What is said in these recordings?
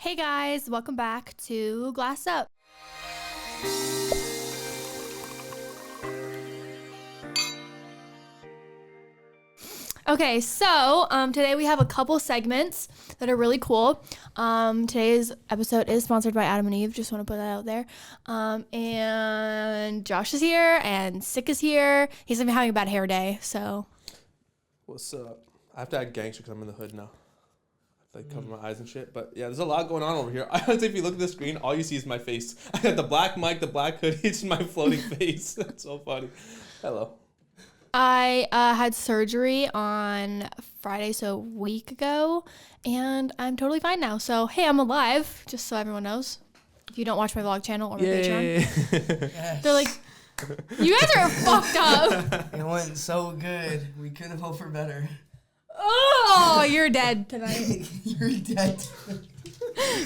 Hey guys, welcome back to Glass Up. Okay, so today we have a couple segments that are really cool. Today's episode is sponsored by Adam and Eve. Just want to put that out there. And Josh is here, and Sick is here. He's gonna be having a bad hair day, so. What's up? I have to act gangster because I'm in the hood now. I have to cover my eyes and shit. But yeah, there's a lot going on over here. Honestly, if you look at the screen, all you see is my face. I got the black mic, the black hoodie, it's my floating face. That's so funny. Hello. I had surgery on Friday, so a week ago, and I'm totally fine now. So, hey, I'm alive, just so everyone knows. If you don't watch my vlog channel or my Patreon. Yes. They're like, you guys are fucked up. It went so good. We couldn't hope for better. Oh, you're dead tonight. You're dead.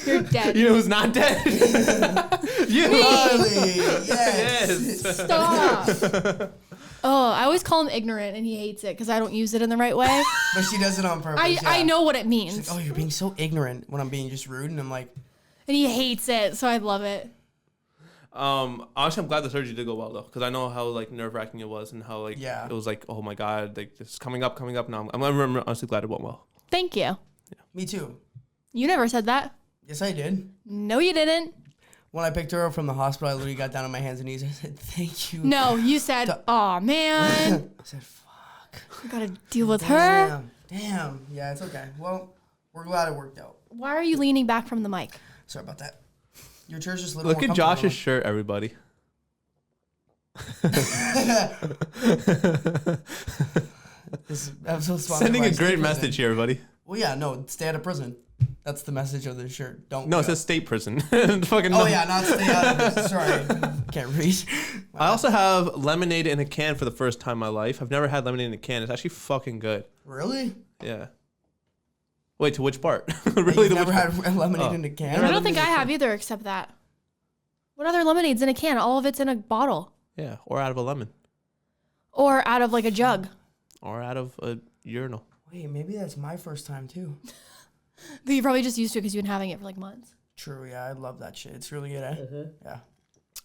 You're dead. You know who's not dead? You. Karlee, yes. Stop. Oh, I always call him ignorant, and he hates it because I don't use it in the right way. But she does it on purpose. I know what it She's means. like, oh, you're being so ignorant when I'm being just rude. And I'm like. And he hates it, so I love it. Honestly, I'm glad the surgery did go well, though, because I know how, like, nerve-wracking it was and how, like, Yeah. it was like, oh, my God, like, this is coming up now. I'm honestly glad it went well. Thank you. Me too. You never said that. Yes, I did. No, you didn't. When I picked her up from the hospital, I literally got down on my hands and knees. I said, thank you. No, you said, aw, man. I said, fuck. I gotta deal with her. Damn. Yeah, it's okay. Well, we're glad it worked out. Why are you leaning back from the mic? Sorry about that. Your chair's just a little Look more at Josh's shirt, everybody. This episode's sponsored Sending by a State great Prison. message here, everybody. Well, yeah, no, stay out of prison. That's the message of the shirt. Don't. No, it go. says state prison. Fucking Oh yeah, not stay out of prison. Sorry, can't read. I also have lemonade in a can for the first time in my life. I've never had lemonade in a can. It's actually fucking good. Really? Yeah. Wait, to which part? Really? Really? You've never had lemonade in a can? I don't think I have either, except that. What other lemonade's in a can? All of it's in a bottle. Yeah, or out of a lemon. Or out of like a jug. Or out of a urinal. Wait, maybe that's my first time too. But you probably just used to it because you've been having it for like months. True, yeah, I love that shit. It's really good, eh? Yeah.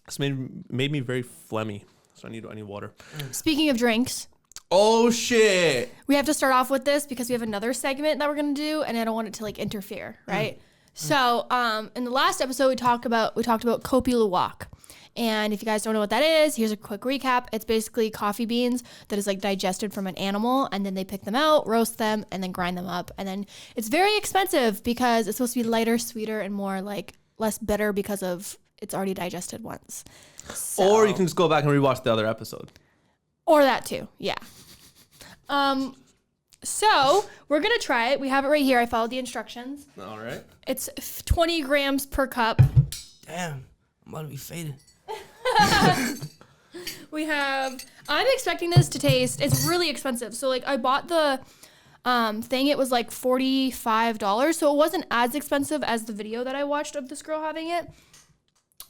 It's made me very phlegmy, so I need water. Speaking of drinks, Oh shit! we have to start off with this because we have another segment that we're gonna do, and I don't want it to like interfere, right? So, in the last episode, we talked about Kopi Luwak. And if you guys don't know what that is, here's a quick recap. It's basically coffee beans that is like digested from an animal, and then they pick them out, roast them, and then grind them up. And then it's very expensive because it's supposed to be lighter, sweeter, and more like less bitter because of it's already digested once. So, Or you can just go back and rewatch the other episode. or that too, yeah. So we're gonna try it. We have it right here. I followed the instructions. All right. It's 20 grams per cup. Damn, I'm about to be faded. We have, I'm expecting this to taste, it's really expensive. So like I bought the thing, it was like $45. So it wasn't as expensive as the video that I watched of this girl having it.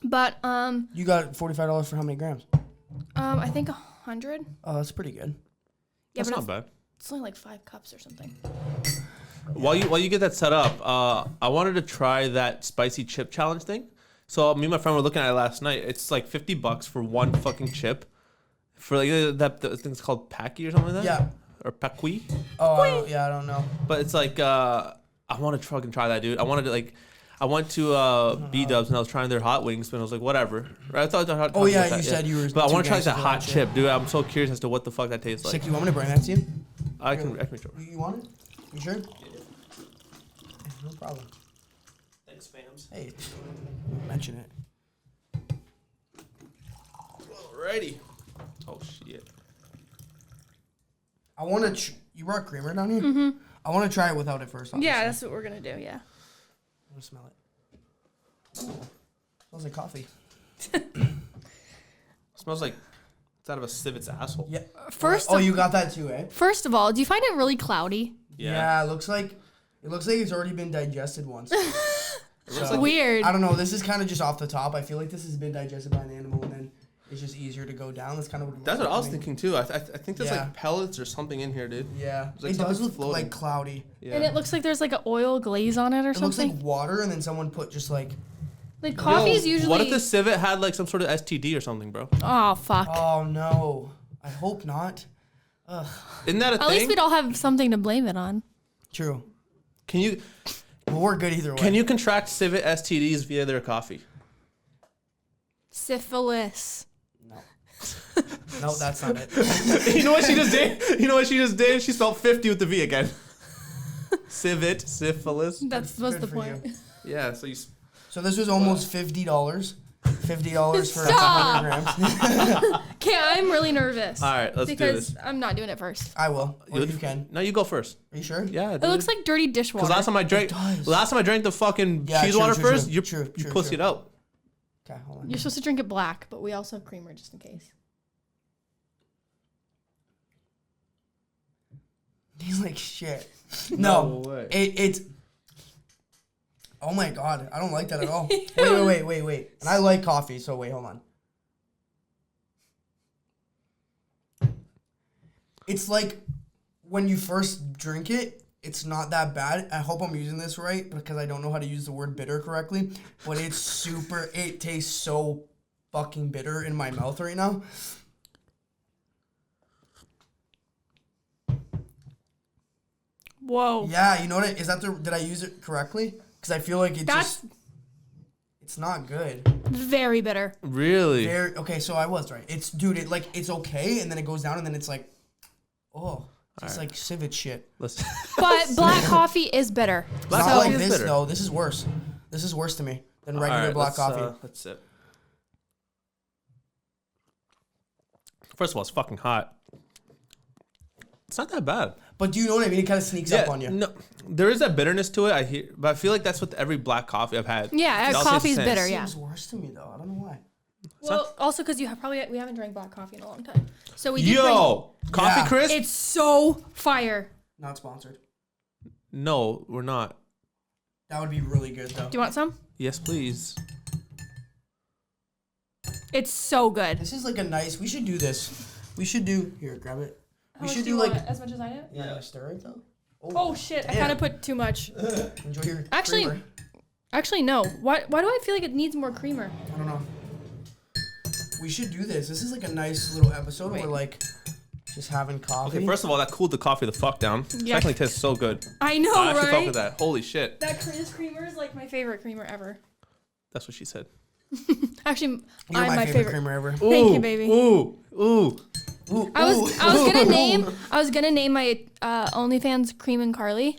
But You got $45 for how many grams? I think 100. Oh, that's pretty good. Yeah, That's but not bad. it's only like 5 cups or something. While you get that set up, I wanted to try that spicy chip challenge thing. So me and my friend were looking at it last night. It's like $50 for one fucking chip. For like that thing's called Paki or something like that. Yeah. Or Paqui. Oh, I don't know. But it's like I want to fucking try that, dude. I went to B-Dubs and I was trying their hot wings, but I was like, whatever. Right? I thought Oh yeah, you said you were. But I want to try gangster that for hot shit. chip, dude. I'm so curious as to what the fuck that tastes like. Sick, you want me to bring that to you? I can make sure. You want it? You sure? Yeah, no problem. Thanks, fams. Hey, mention it. Alrighty. Oh shit. I want to. You brought creamer down here? Mm-hmm. I want to try it without it first. Obviously. Yeah, that's what we're gonna do, yeah. I want to smell it. Ooh, smells like coffee. Smells like it's out of a civet's asshole. Yeah. First Oh, of, you got that too, eh? first of all, do you find it really cloudy? Yeah. It looks like it's already been digested once. It looks So, like Weird. I don't know. This is kind of just off the top. I feel like this has been digested by an animal, and then it's just easier to go down. That's kind of what. That's what I was thinking too. I think there's Yeah. like pellets or something in here, dude. Yeah, Like it does something look floating. like cloudy. Yeah. And it looks like there's like an oil glaze on it or It looks something. like water, and then someone put just like. Like coffee's usually. What if the civet had like some sort of STD or something, bro? Oh fuck. Oh no! I hope not. Ugh. Isn't that a At thing? least we'd all have something to blame it on. True. Can you Well, we're good either way. can you contract civet STDs via their coffee? Syphilis. No. No, that's not it. You know what she just did? You know what she just did? She spelled 50 with the V again. Civet, syphilis. That was Good the for point. you. Yeah, so you. So this was almost $50. $50 for Stop. 100 grams. Okay, I'm really nervous. All right, let's do because this. I'm not doing it first. I will. Or you can. No, you go first. Are you sure? Yeah. It looks like dirty dishwater. Because last time I drank the fucking Yeah, cheese true, water true, first, true, you true, pussied true. out. Okay, hold on. You're supposed to drink it black, but we also have creamer just in case. He's like shit. No No, way. it's. Oh my god, I don't like that at all. Wait. And I like coffee, so wait, hold on. It's like when you first drink it, it's not that bad. I hope I'm using this right because I don't know how to use the word bitter correctly. But it's super. It tastes so fucking bitter in my mouth right now. Whoa. Yeah, you know what? Is that the? Did I use it correctly? Because I feel like That's it's not good. very bitter. Really? Very okay. So I was right. It's dude. It like it's okay, and then it goes down, and then it's like, oh, it's like civet shit. Listen. But black coffee is bitter. Black Not coffee like is this bitter. though. This is worse. This is worse to me than regular All right, black coffee. Let's sip. First of all, it's fucking hot. It's not that bad. But do you know what I mean? It kind of sneaks up on you. No, there is that bitterness to it. I hear, but I feel like that's with every black coffee I've had. Yeah, It all tastes coffee's the same. bitter. It Yeah. seems worse to me though. I don't know why. Well, also because you have we haven't drank black coffee in a long time, so we did Yo, coffee Yeah. crisp? bring, it's so fire. Not sponsored. No, we're not. That would be really good though. Do you want some? Yes, please. It's so good. This is like a nice. We should do this. We should do here. Grab it. We should do like. as much as I do. Yeah. Stir it though. Oh shit! I Damn. kind of put too much. Enjoy your. Actually- creamer. Actually, no. Why do I feel like it needs more creamer? I don't know. We should do this. This is like a nice little episode where Wait. like just having coffee. Okay, first of all, that cooled the coffee the fuck down. Yeah. Secondly, it tastes so good. I know, I actually fuck right? with that. Holy shit. This creamer is like my favorite creamer ever. That's what she said. Actually, You're I'm my favorite creamer ever. Thank you, baby. Ooh. Ooh, I was ooh. gonna name my OnlyFans Cream and Karlee,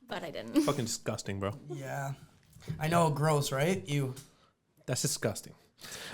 but I didn't. Fucking disgusting, bro. Yeah. I know, gross, right? You. That's disgusting.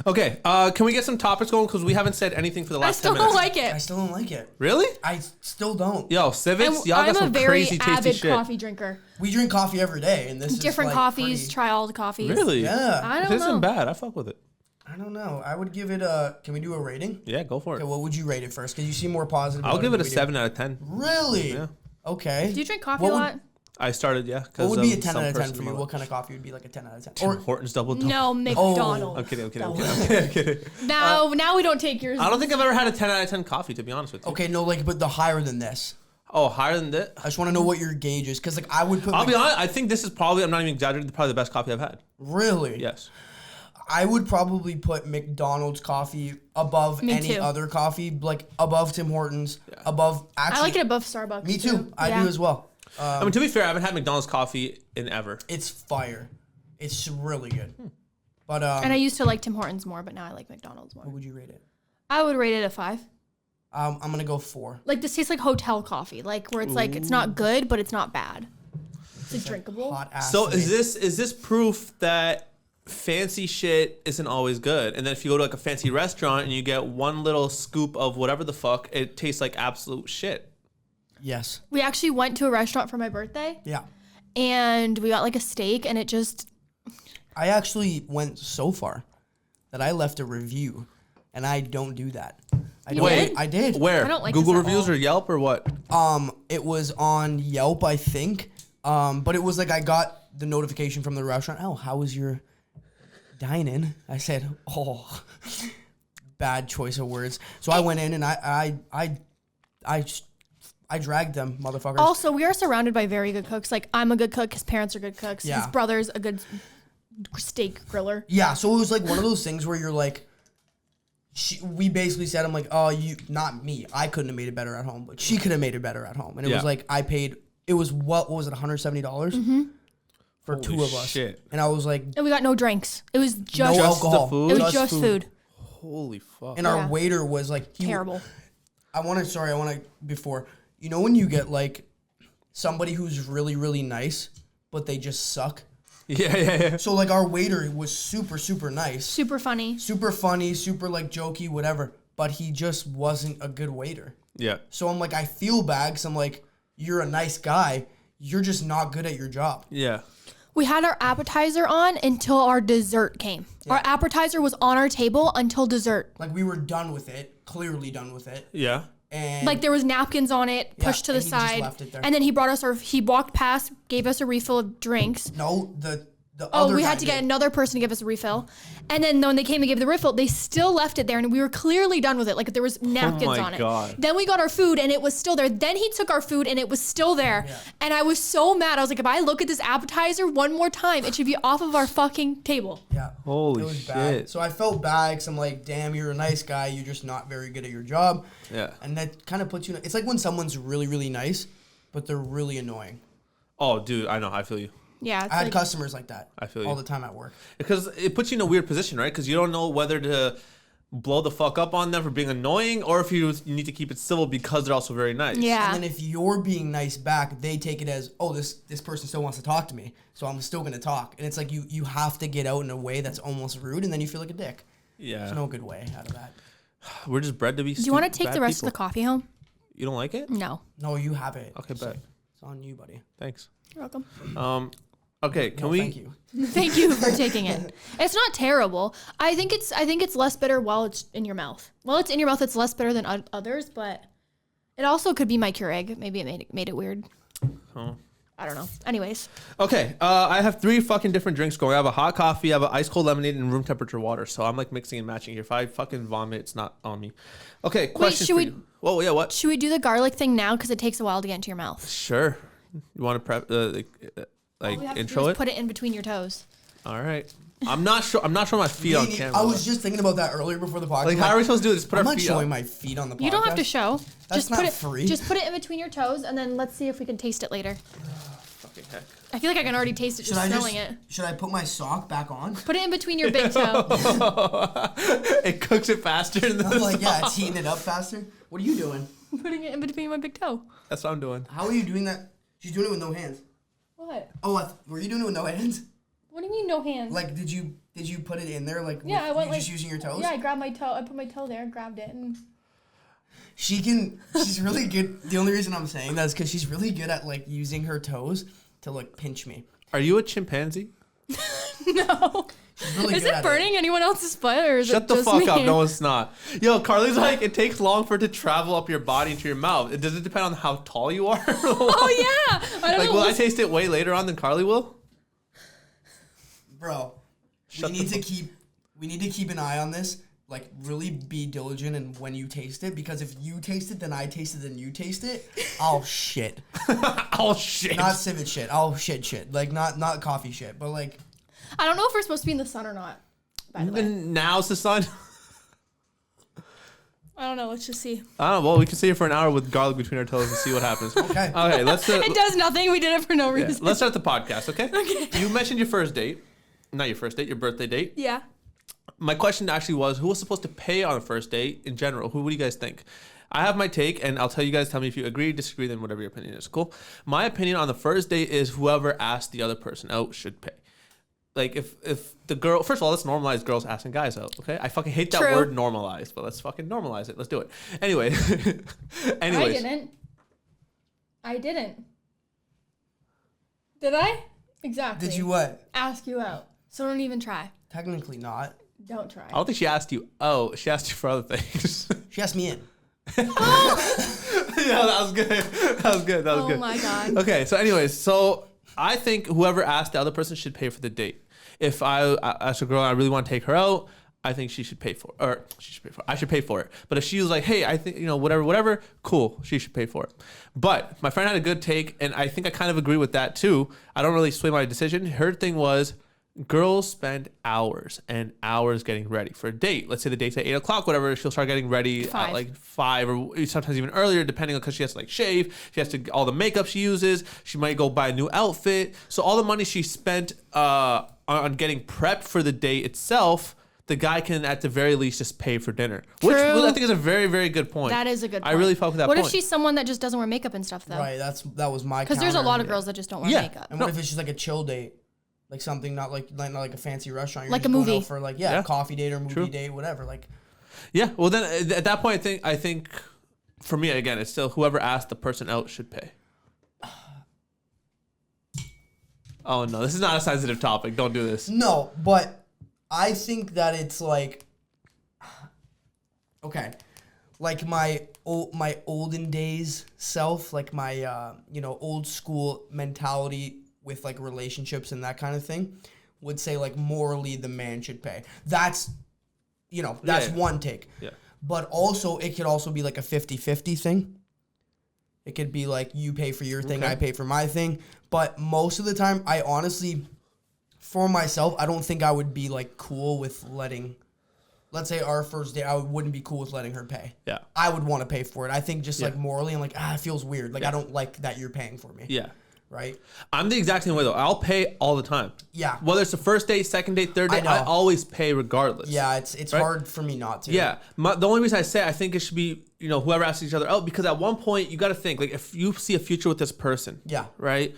Okay, can we get some topics going? Because we haven't said anything for the I last still 10 minutes. don't like I it. still don't like it. Really? I still don't. Yo, civets, y'all got I'm a some very crazy tasty avid shit. coffee drinker. We drink coffee every day, and this Different is like coffees, pretty- try all the coffees. Really? Yeah. I don't This know. isn't bad. I fuck with it. I don't know. I would give it a. Can we do a rating? Yeah, go for it. Okay, what would you rate it first? Because you seem more positive. I'll about give it than a we do. 7 out of 10. Really? Yeah. Okay. Do you drink coffee What a would- lot? I started, yeah. What would be a 10 some out of 10 person for you? in my What life- kind of coffee would be like a 10 out of 10? Tim Or Hortons double double. No, McDonald's. I'm kidding. I'm kidding. Now we don't take yours. I don't think I've ever had a 10 out of 10 coffee, to be honest with you. okay, no, like, but the higher than this. Oh, higher than that? I just want to know what your gauge is, because like I would put. I'll be honest, I think this is probably, I'm not even exaggerating, probably the best coffee I've had. Really? Yes. I would probably put McDonald's coffee above Me any too. other coffee, like above Tim Hortons, above. Actually, I like it above Starbucks. Me too. I Yeah. do as well. I mean, to be fair, I haven't had McDonald's coffee in ever. It's fire. It's really good. But And I used to like Tim Hortons more, but now I like McDonald's more. what would you rate it? I would rate it a 5. I'm gonna go 4. Like this tastes like hotel coffee, like where it's like it's not good, but it's not bad. It's like drinkable. Hot ass. So to me. is this proof that fancy shit isn't always good? And then if you go to like a fancy restaurant and you get one little scoop of whatever the fuck, it tastes like absolute shit. Yes. We actually went to a restaurant for my birthday, Yeah. and we got like a steak, and it just I actually went so far that I left a review, and I don't do that. I don't. did? I did. Where? I don't like Google this at reviews all. or Yelp or what? It was on Yelp, I think. But it was like I got the notification from the restaurant. Oh, how was your dining. I said, oh, bad choice of words. So I went in and I dragged them, motherfuckers. Also, we are surrounded by very good cooks. Like, I'm a good cook. His parents are good cooks. Yeah. His brother's a good steak griller. Yeah, so it was like one of those things where you're like, we basically said, I'm like, oh, not me. I couldn't have made it better at home, but she could have made it better at home. And it was like, I paid, it was, what was it, $170? For Holy two of us. shit. And I was like, And we got no drinks. It was just, no alcohol. the food? It was just food. Holy fuck. And our waiter was like, Terrible. Before, you know when you get like somebody who's really, really nice, but they just suck? Yeah. So like our waiter was super, super nice. Super funny. Super funny, super like jokey, whatever. But he just wasn't a good waiter. Yeah. So I'm like, I feel bad because I'm like, you're a nice guy. You're just not good at your job. Yeah. We had our appetizer on until our dessert came. Yeah. Our appetizer was on our table until dessert. Like we were done with it, clearly done with it. Yeah. And Like there was napkins on it, pushed to the and he just side. left it there. And then he brought us he walked past, gave us a refill of drinks. no, the Oh, other we guy had to get did. another person to give us a refill. And then when they came to give the refill, they still left it there and we were clearly done with it. Like there was napkins on it. God. Then we got our food and it was still there. Then he took our food and it was still there. Yeah. And I was so mad. I was like, if I look at this appetizer one more time, it should be off of our fucking table. Yeah. Holy it was shit. bad. So I felt bad because I'm like, damn, you're a nice guy. You're just not very good at your job. Yeah. And that kind of puts you. It's like when someone's really, really nice, but they're really annoying. Oh, dude, I know. I feel you. Yeah. It's I had like, customers like that. I feel all you. the time at work. Because it puts you in a weird position, right? Because you don't know whether to blow the fuck up on them for being annoying or if you need to keep it civil because they're also very nice. yeah. And then if you're being nice back, they take it as, oh, this person still wants to talk to me, so I'm still gonna talk. And it's like you have to get out in a way that's almost rude, and then you feel like a dick. Yeah. There's no good way out of that. We're just bred to be Do you want to take the rest of the coffee home? You don't like it? No. No, you have it. Okay, bet. It's on you, buddy. Thanks. You're welcome. Okay, can No, we? Thank you. Thank you for taking it. It's not terrible. I think it's less bitter while it's in your mouth. While it's in your mouth, it's less bitter than others, but it also could be my Keurig. Maybe it made it weird. Oh. I don't know. Anyways, Okay, I have 3 fucking different drinks going. I have a hot coffee, I have an ice cold lemonade, and room temperature water. So I'm like mixing and matching here. If I fucking vomit, it's not on me. Okay, question should for we- you. Whoa, yeah, what? should we do the garlic thing now because it takes a while to get into your mouth? Sure. You want to prep All we have to intro do is it? put it in between your toes. All right. I'm not sure. I'm not showing my feet on camera. I was just thinking about that earlier before the podcast. like, how are we supposed to do this? Put I'm our not feet showing up. my feet on the podcast. You don't have to show. That's just not put it free. Just put it in between your toes, and then let's see if we can taste it later. Fucking heck. I feel like I can already taste it just smelling it. Should I put my sock back on? Put it in between your big toe. It cooks it faster than I'm like, yeah, it's heating it up faster. What are you doing? Putting it in between my big toe. That's what I'm doing. How are you doing that? She's doing it with no hands. What? Oh, were you doing it with no hands? What do you mean no hands? Like, did you put it in there? Like, Yeah, I went you like just using your toes? Yeah, I grabbed my toe. I put my toe there, grabbed it, and She's really good. The only reason I'm saying that is because she's really good at like using her toes to like pinch me. Are you a chimpanzee? no. She's really Is good it at burning anyone else's foot, or is Shut it the just fuck me? up. No, it's not. Yo, Carlee's like, it takes long for it to travel up your body into your mouth. Does it depend on how tall you are? Oh yeah. I don't Like, know. will I taste it way later on than Karlee will? Bro, Shut we the need to keep an eye on this. Like, really be diligent in when you taste it, because if you taste it, then I taste it, then you taste it. I'll shit. Oh, shit. Not civet shit. I'll shit. Like, not coffee shit, but like. I don't know if we're supposed to be in the sun or not. By the way, Now's the sun. I don't know. Let's just see. I don't know. Well, we can sit here for an hour with garlic between our toes and see what happens. Okay. Okay, let's It does nothing. We did it for no yeah, reason. let's start the podcast, okay? Okay. You mentioned your first date. Not your first date, your birthday date. Yeah. My question actually was, who was supposed to pay on a first date in general? What do you guys think? I have my take, and I'll tell you guys, tell me if you agree, disagree, then whatever your opinion is. Cool? My opinion on the first date is whoever asked the other person out should pay. Like, if the girl... First of all, let's normalize girls asking guys out, okay? I fucking hate that True. word normalize, but let's fucking normalize it. Let's do it. Anyway. Anyways. I didn't. Did I? Exactly. Did you what? Ask you out. So don't even try. Technically not. Don't try. I don't think she asked you. Oh, she asked you for other things. She asked me in. Yeah, that was good. That was good. Oh my God. Okay, so anyways, so I think whoever asked the other person should pay for the date. If I ask a girl and I really want to take her out, I think she should pay for it. Or she should pay for it. I should pay for it. But if she was like, hey, I think, whatever, cool, she should pay for it. But my friend had a good take, and I think I kind of agree with that too. I don't really sway my decision. Her thing was, girls spend hours and hours getting ready for a date. Let's say the date's at 8 o'clock, whatever. She'll start getting ready at like 5 or sometimes even earlier, depending on, because she has to like shave. She has to, all the makeup she uses. She might go buy a new outfit. So all the money she spent on getting prepped for the date itself, the guy can at the very least just pay for dinner. True. Which I think is a very, very good point. That is a good point. I really fuck with that point. What if she's someone that just doesn't wear makeup and stuff though? Right, that was my Because there's a lot of girls that just don't wear makeup. And what if it's just like a chill date? Like something not like a fancy restaurant. You're like just a movie. going out for like a coffee date or movie date, whatever. Like, yeah. Well, then at that point, I think for me again, it's still whoever asked the person out should pay. Oh no, this is not a sensitive topic. Don't do this. No, but I think that it's like, okay, like my olden days self, like my old school mentality with like relationships and that kind of thing, would say like morally the man should pay. That's one take. Yeah. But also it could also be like a 50-50 thing. It could be like you pay for your thing, I pay for my thing. But most of the time, I honestly, for myself, I don't think I would be like cool with letting, let's say our first date, I wouldn't be cool with letting her pay. Yeah. I would want to pay for it. I think just like morally, I'm like, it feels weird. Like I don't like that you're paying for me. Yeah. Right? I'm the exact same way though. I'll pay all the time. Yeah. Whether it's the first date, second date, third date, I always pay regardless. Yeah, it's hard for me not to. Yeah. The only reason I say I think it should be, whoever asks each other out, because at one point you got to think, like if you see a future with this person, right?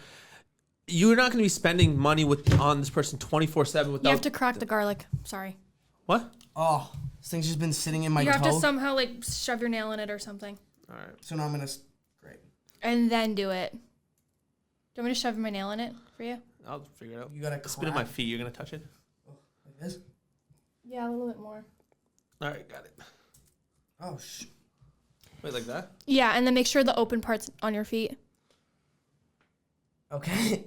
You're not going to be spending money on this person 24/7 without. You have to crack the garlic. Sorry. What? Oh, this thing's just been sitting in my toe. You have to somehow like shove your nail in it or something. All right. So now I'm going to, great. And then do it. Do you want me to shove my nail in it for you? I'll figure it out. You got to spit in my feet. You're going to touch it? Oh, like this? Yeah, a little bit more. All right, got it. Oh, Wait, like that? Yeah, and then make sure the open part's on your feet. Okay.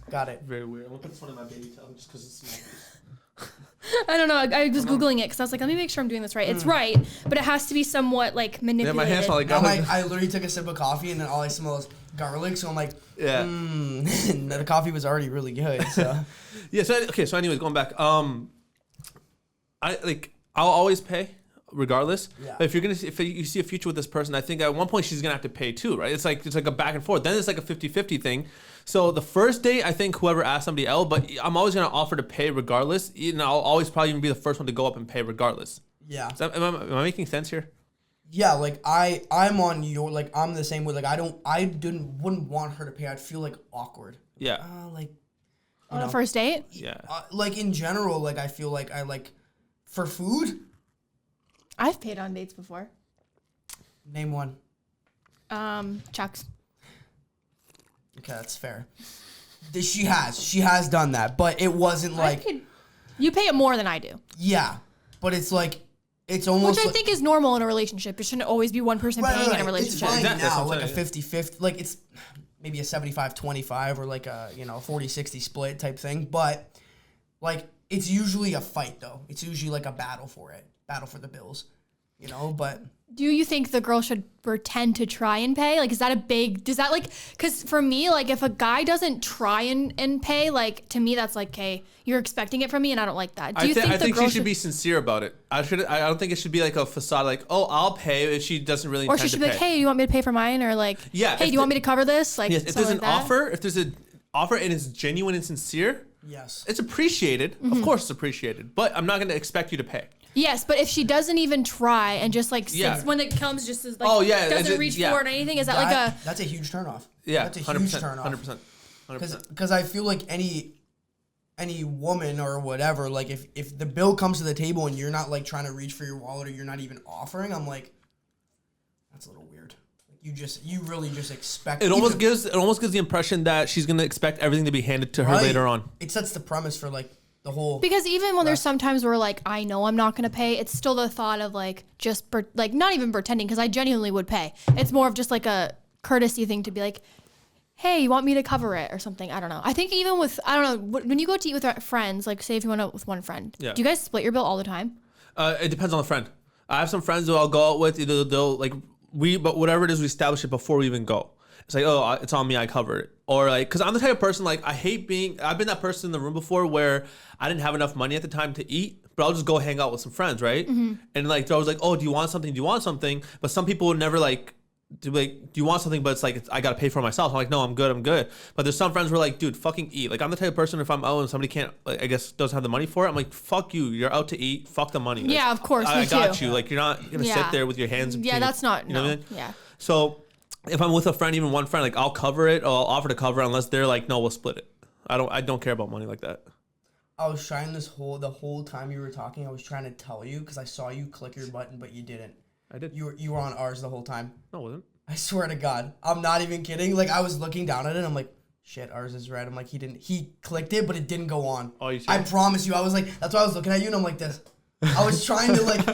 Got it. Very weird. I'm going to put this one in my baby towel just because it's small. I don't know. I was Googling it because I was like, let me make sure I'm doing this right. It's right, but it has to be somewhat like manipulated. Yeah, my hands smell like garlic. I literally took a sip of coffee and then all I smell is garlic. So I'm like, and the coffee was already really good. So yeah. So anyways, going back. I'll always pay regardless. Yeah. But if you see a future with this person, I think at one point she's gonna have to pay too, right? It's like a back and forth. Then it's like a 50-50 thing. So the first date, I think whoever asks somebody out, but I'm always gonna offer to pay regardless. I'll always probably even be the first one to go up and pay regardless. Yeah. Am I making sense here? Yeah, like I'm on your, like I'm the same way. Like wouldn't want her to pay. I'd feel like awkward. Yeah. On a first date. Yeah. Like in general, like I feel like for food. I've paid on dates before. Name one. Chuck's. Okay, that's fair. She has done that, but it wasn't like. You pay it more than I do. Yeah, but it's like, it's almost. Which I think is normal in a relationship. It shouldn't always be one person paying in a relationship. It's fine now, like a 50-50, like it's maybe a 75-25 or like a 40-60 split type thing, but like it's usually a fight though. It's usually like a battle for the bills, but. Do you think the girl should pretend to try and pay? Like, because for me, like, if a guy doesn't try and pay, like, to me, that's like, okay, you're expecting it from me, and I don't like that. Do you think I think she should be sincere about it. I don't think it should be like a facade, like, oh, I'll pay if she doesn't really intend to pay. Or she should be like, hey, you want me to pay for mine? Or like, hey, do you want me to cover this? Like, yes, if there's an offer and it's genuine and sincere, yes, it's appreciated. Mm-hmm. Of course it's appreciated, but I'm not going to expect you to pay. Yes, but if she doesn't even try and just like sits when it comes, just as like doesn't reach forward or anything, is that's a huge turnoff? Yeah, that's a huge turnoff. 100%. Because I feel like any woman or whatever, like if the bill comes to the table and you're not like trying to reach for your wallet or you're not even offering, I'm like, that's a little weird. You really just expect it. Almost gives the impression that she's gonna expect everything to be handed to her later on. It sets the premise for like. The whole because even when there's sometimes where like I know I'm not gonna pay, it's still the thought of like just not even pretending because I genuinely would pay. It's more of just like a courtesy thing to be like, hey, you want me to cover it or something? I don't know. I think even with, I don't know, when you go to eat with friends, like say if you went out with one friend, do you guys split your bill all the time? It depends on the friend. I have some friends who I'll go out with. Either they'll but whatever it is, we establish it before we even go. It's like, oh, it's on me, I cover it. Or like, cause I'm the type of person, like I hate I've been that person in the room before where I didn't have enough money at the time to eat, but I'll just go hang out with some friends, right? And like, they're always like, oh, do you want something? Do you want something? But some people would never do you want something? But it's like, I gotta pay for it myself. I'm like, no, I'm good. But there's some friends who are like, dude, fucking eat. Like I'm the type of person, if I'm out and somebody can't, like, I guess doesn't have the money for it, I'm like, fuck you. You're out to eat. Fuck the money. Yeah, of course. I got you. Like you're not gonna sit there with your hands. Yeah, that's not. You know what I mean? Yeah. So if I'm with a friend, even one friend, like I'll cover it or I'll offer to cover it unless they're like, no, we'll split it. I don't care about money like that. I was trying the whole time you were talking, I was trying to tell you because I saw you click your button, but you didn't. I did. You were on ours the whole time. No, I wasn't. I swear to God. I'm not even kidding. Like I was looking down at it, I'm like, shit, ours is red. I'm like, he clicked it, but it didn't go on. Oh, you I promise you. I was like, that's why I was looking at you and I'm like this. I was trying to like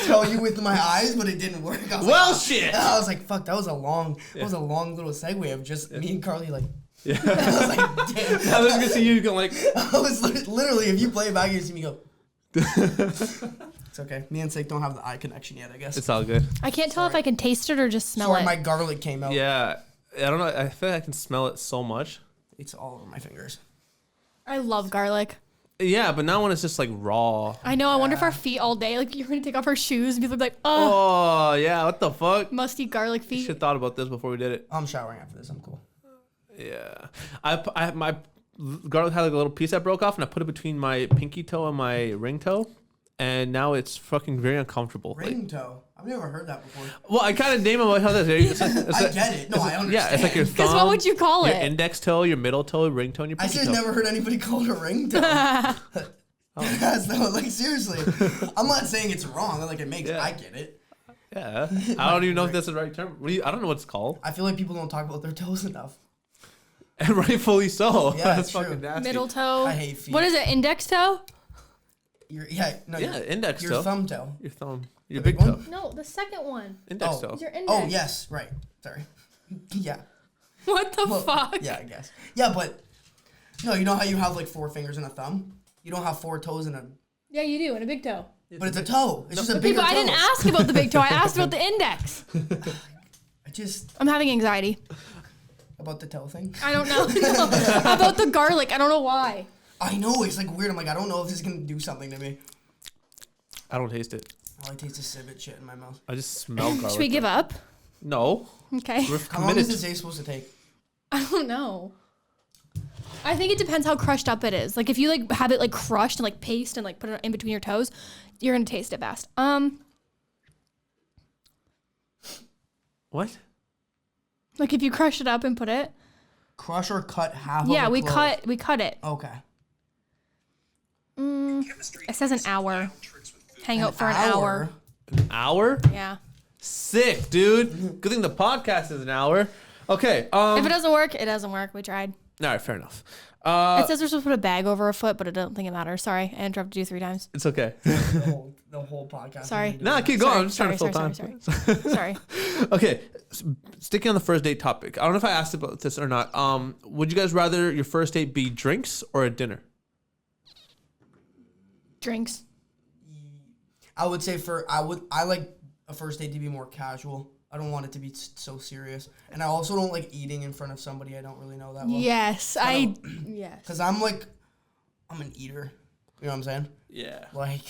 tell you with my eyes, but it didn't work. I was shit. I was like, fuck, that was a long little segue of just me and Karlee like. Yeah. I was like, damn. I was gonna see you go like. I was literally, if you play it back, you see me go. It's okay. Me and Sik don't have the eye connection yet, I guess. It's all good. I can't tell if I can taste it or just smell Sorry, it. my garlic came out. Yeah, I don't know. I feel like I can smell it so much. It's all over my fingers. I love garlic. Yeah, but now when it's just like raw. I know. I wonder if our feet all day, like you're gonna take off our shoes and people be like, oh. Oh yeah, what the fuck? Musty garlic We feet. should have thought about this before we did it. I'm showering after this. I'm cool. Yeah, I my garlic had like a little piece that broke off, and I put it between my pinky toe and my ring toe, and now it's fucking very uncomfortable. Ring toe. I've never heard that before. Well, I kind of name it how that is. I get it. No, I understand. Yeah, it's like your thumb. Because what would you call your it? index toe, your middle toe, ring toe, and your I pinky just toe. never heard anybody call it a ring toe. That's no, like seriously. I'm not saying it's wrong. Like it makes. Yeah. I get it. Yeah, I don't even know if that's the right term. I don't know what it's called. I feel like people don't talk about their toes enough. And rightfully so. Yeah, That's it's true. fucking nasty. Middle toe. I hate feet. What is it? Index toe? Index toe. Your thumb toe. Your thumb. Your The big big toe. one? No, the second one. Index Oh. toe. Is your index. Oh yes, right. Sorry. Yeah. What the Well, fuck? Yeah, I guess. Yeah, but no, you know how you have like 4 fingers and a thumb? You don't have 4 toes and a. Yeah, you do, and a big toe. But it's a toe. It's just a But bigger people, toe. I didn't ask about the big toe. I asked about the index. I'm having anxiety. About the toe thing. I don't know. No. About the garlic. I don't know why. I know it's like weird. I'm like I don't know if this is gonna do something to me. I don't taste it. All I taste is civet shit in my mouth. I just smell garlic. Should we give up? No. Okay. We're How long is committed. this day supposed to take? I don't know. I think it depends how crushed up it is. Like if you like have it like crushed and like paste and like put it in between your toes, you're gonna taste it best. What? Like if you crush it up and put it. Crush or cut half. Yeah, of we clove. cut it. Okay. It says an hour. Hang out for an hour. An hour? Yeah. Sick, dude. Good thing the podcast is an hour. Okay. If it doesn't work, it doesn't work. We tried. All right, fair enough. It says we're supposed to put a bag over a foot, but I don't think it matters. Sorry, I interrupted you 3 times. It's okay. The whole podcast. Sorry. Nah, keep going. I'm just trying to fill time. Sorry. Okay, sticking on the first date topic. I don't know if I asked about this or not. Would you guys rather your first date be drinks or a dinner? Drinks. I would say I like a first date to be more casual. I don't want it to be so serious. And I also don't like eating in front of somebody I don't really know that well. Yes, yes. Because I'm an eater. You know what I'm saying? Yeah. Like,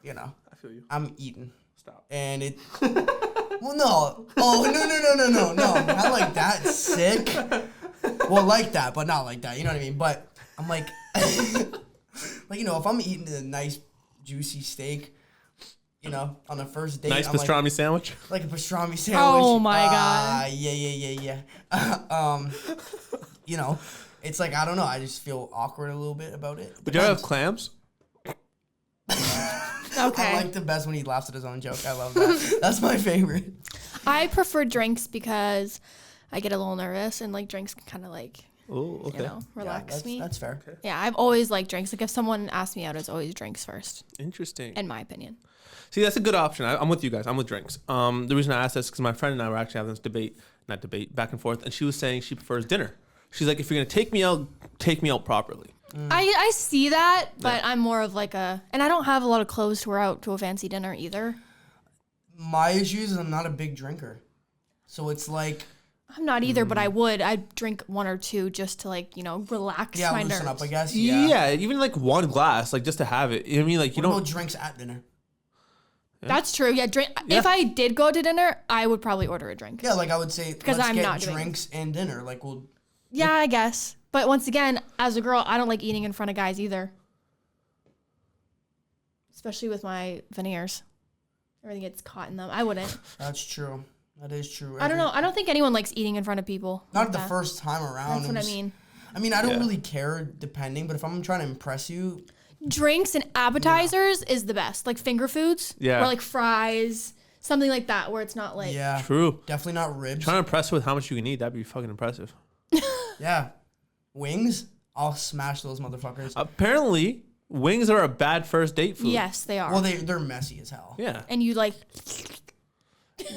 you know. I feel you. I'm eating. Stop. And it... Well, no. Oh, no. Not like that. Sick. Well, like that, but not like that. You know what I mean? But I'm like... like, you know, if I'm eating a nice, juicy steak... You know, on the first date. Nice I'm pastrami sandwich? Like a pastrami sandwich. Oh my God. Yeah. You know, it's like, I don't know. I just feel awkward a little bit about it. Would you ever have clams? Okay. I like the best when he laughs at his own joke. I love that. That's my favorite. I prefer drinks because I get a little nervous and like drinks can kind of like Oh, okay. You know, relax me. That's fair. Okay. Yeah, I've always liked drinks. Like if someone asks me out, it's always drinks first, Interesting. in my opinion. See, that's a good option. I'm with you guys. I'm with drinks. The reason I asked this is because my friend and I were actually having this back and forth, and she was saying she prefers dinner. She's like, if you're gonna take me out properly. I see that, but I'm more of like and I don't have a lot of clothes to wear out to a fancy dinner either. My issue is I'm not a big drinker, so it's like. I'm not either, but I'd drink one or two just to like, you know, relax my loosen nerves. up, I guess. Yeah, even like one glass, like just to have it. You know what I mean? Like What about drinks at dinner? That's true. Yeah, If I did go to dinner, I would probably order a drink. Yeah, like I would say, Because let's I'm get not doing drinks and dinner. Like we'll. Yeah, I guess. But once again, as a girl, I don't like eating in front of guys either. Especially with my veneers. Everything gets caught in them. I wouldn't. That's true. That is true. I don't know. I don't think anyone likes eating in front of people. Not like the that. first time around. That's what I mean. I mean, I don't really care depending, but if I'm trying to impress you. Drinks and appetizers is the best. Like finger foods. Yeah. Or like fries. Something like that where it's not like. Yeah. True. Definitely not ribs. Trying to impress her with how much you can eat, that'd be fucking impressive. Yeah. Wings, I'll smash those motherfuckers. Apparently, wings are a bad first date food. Yes, they are. Well, they're messy as hell. Yeah. And you like.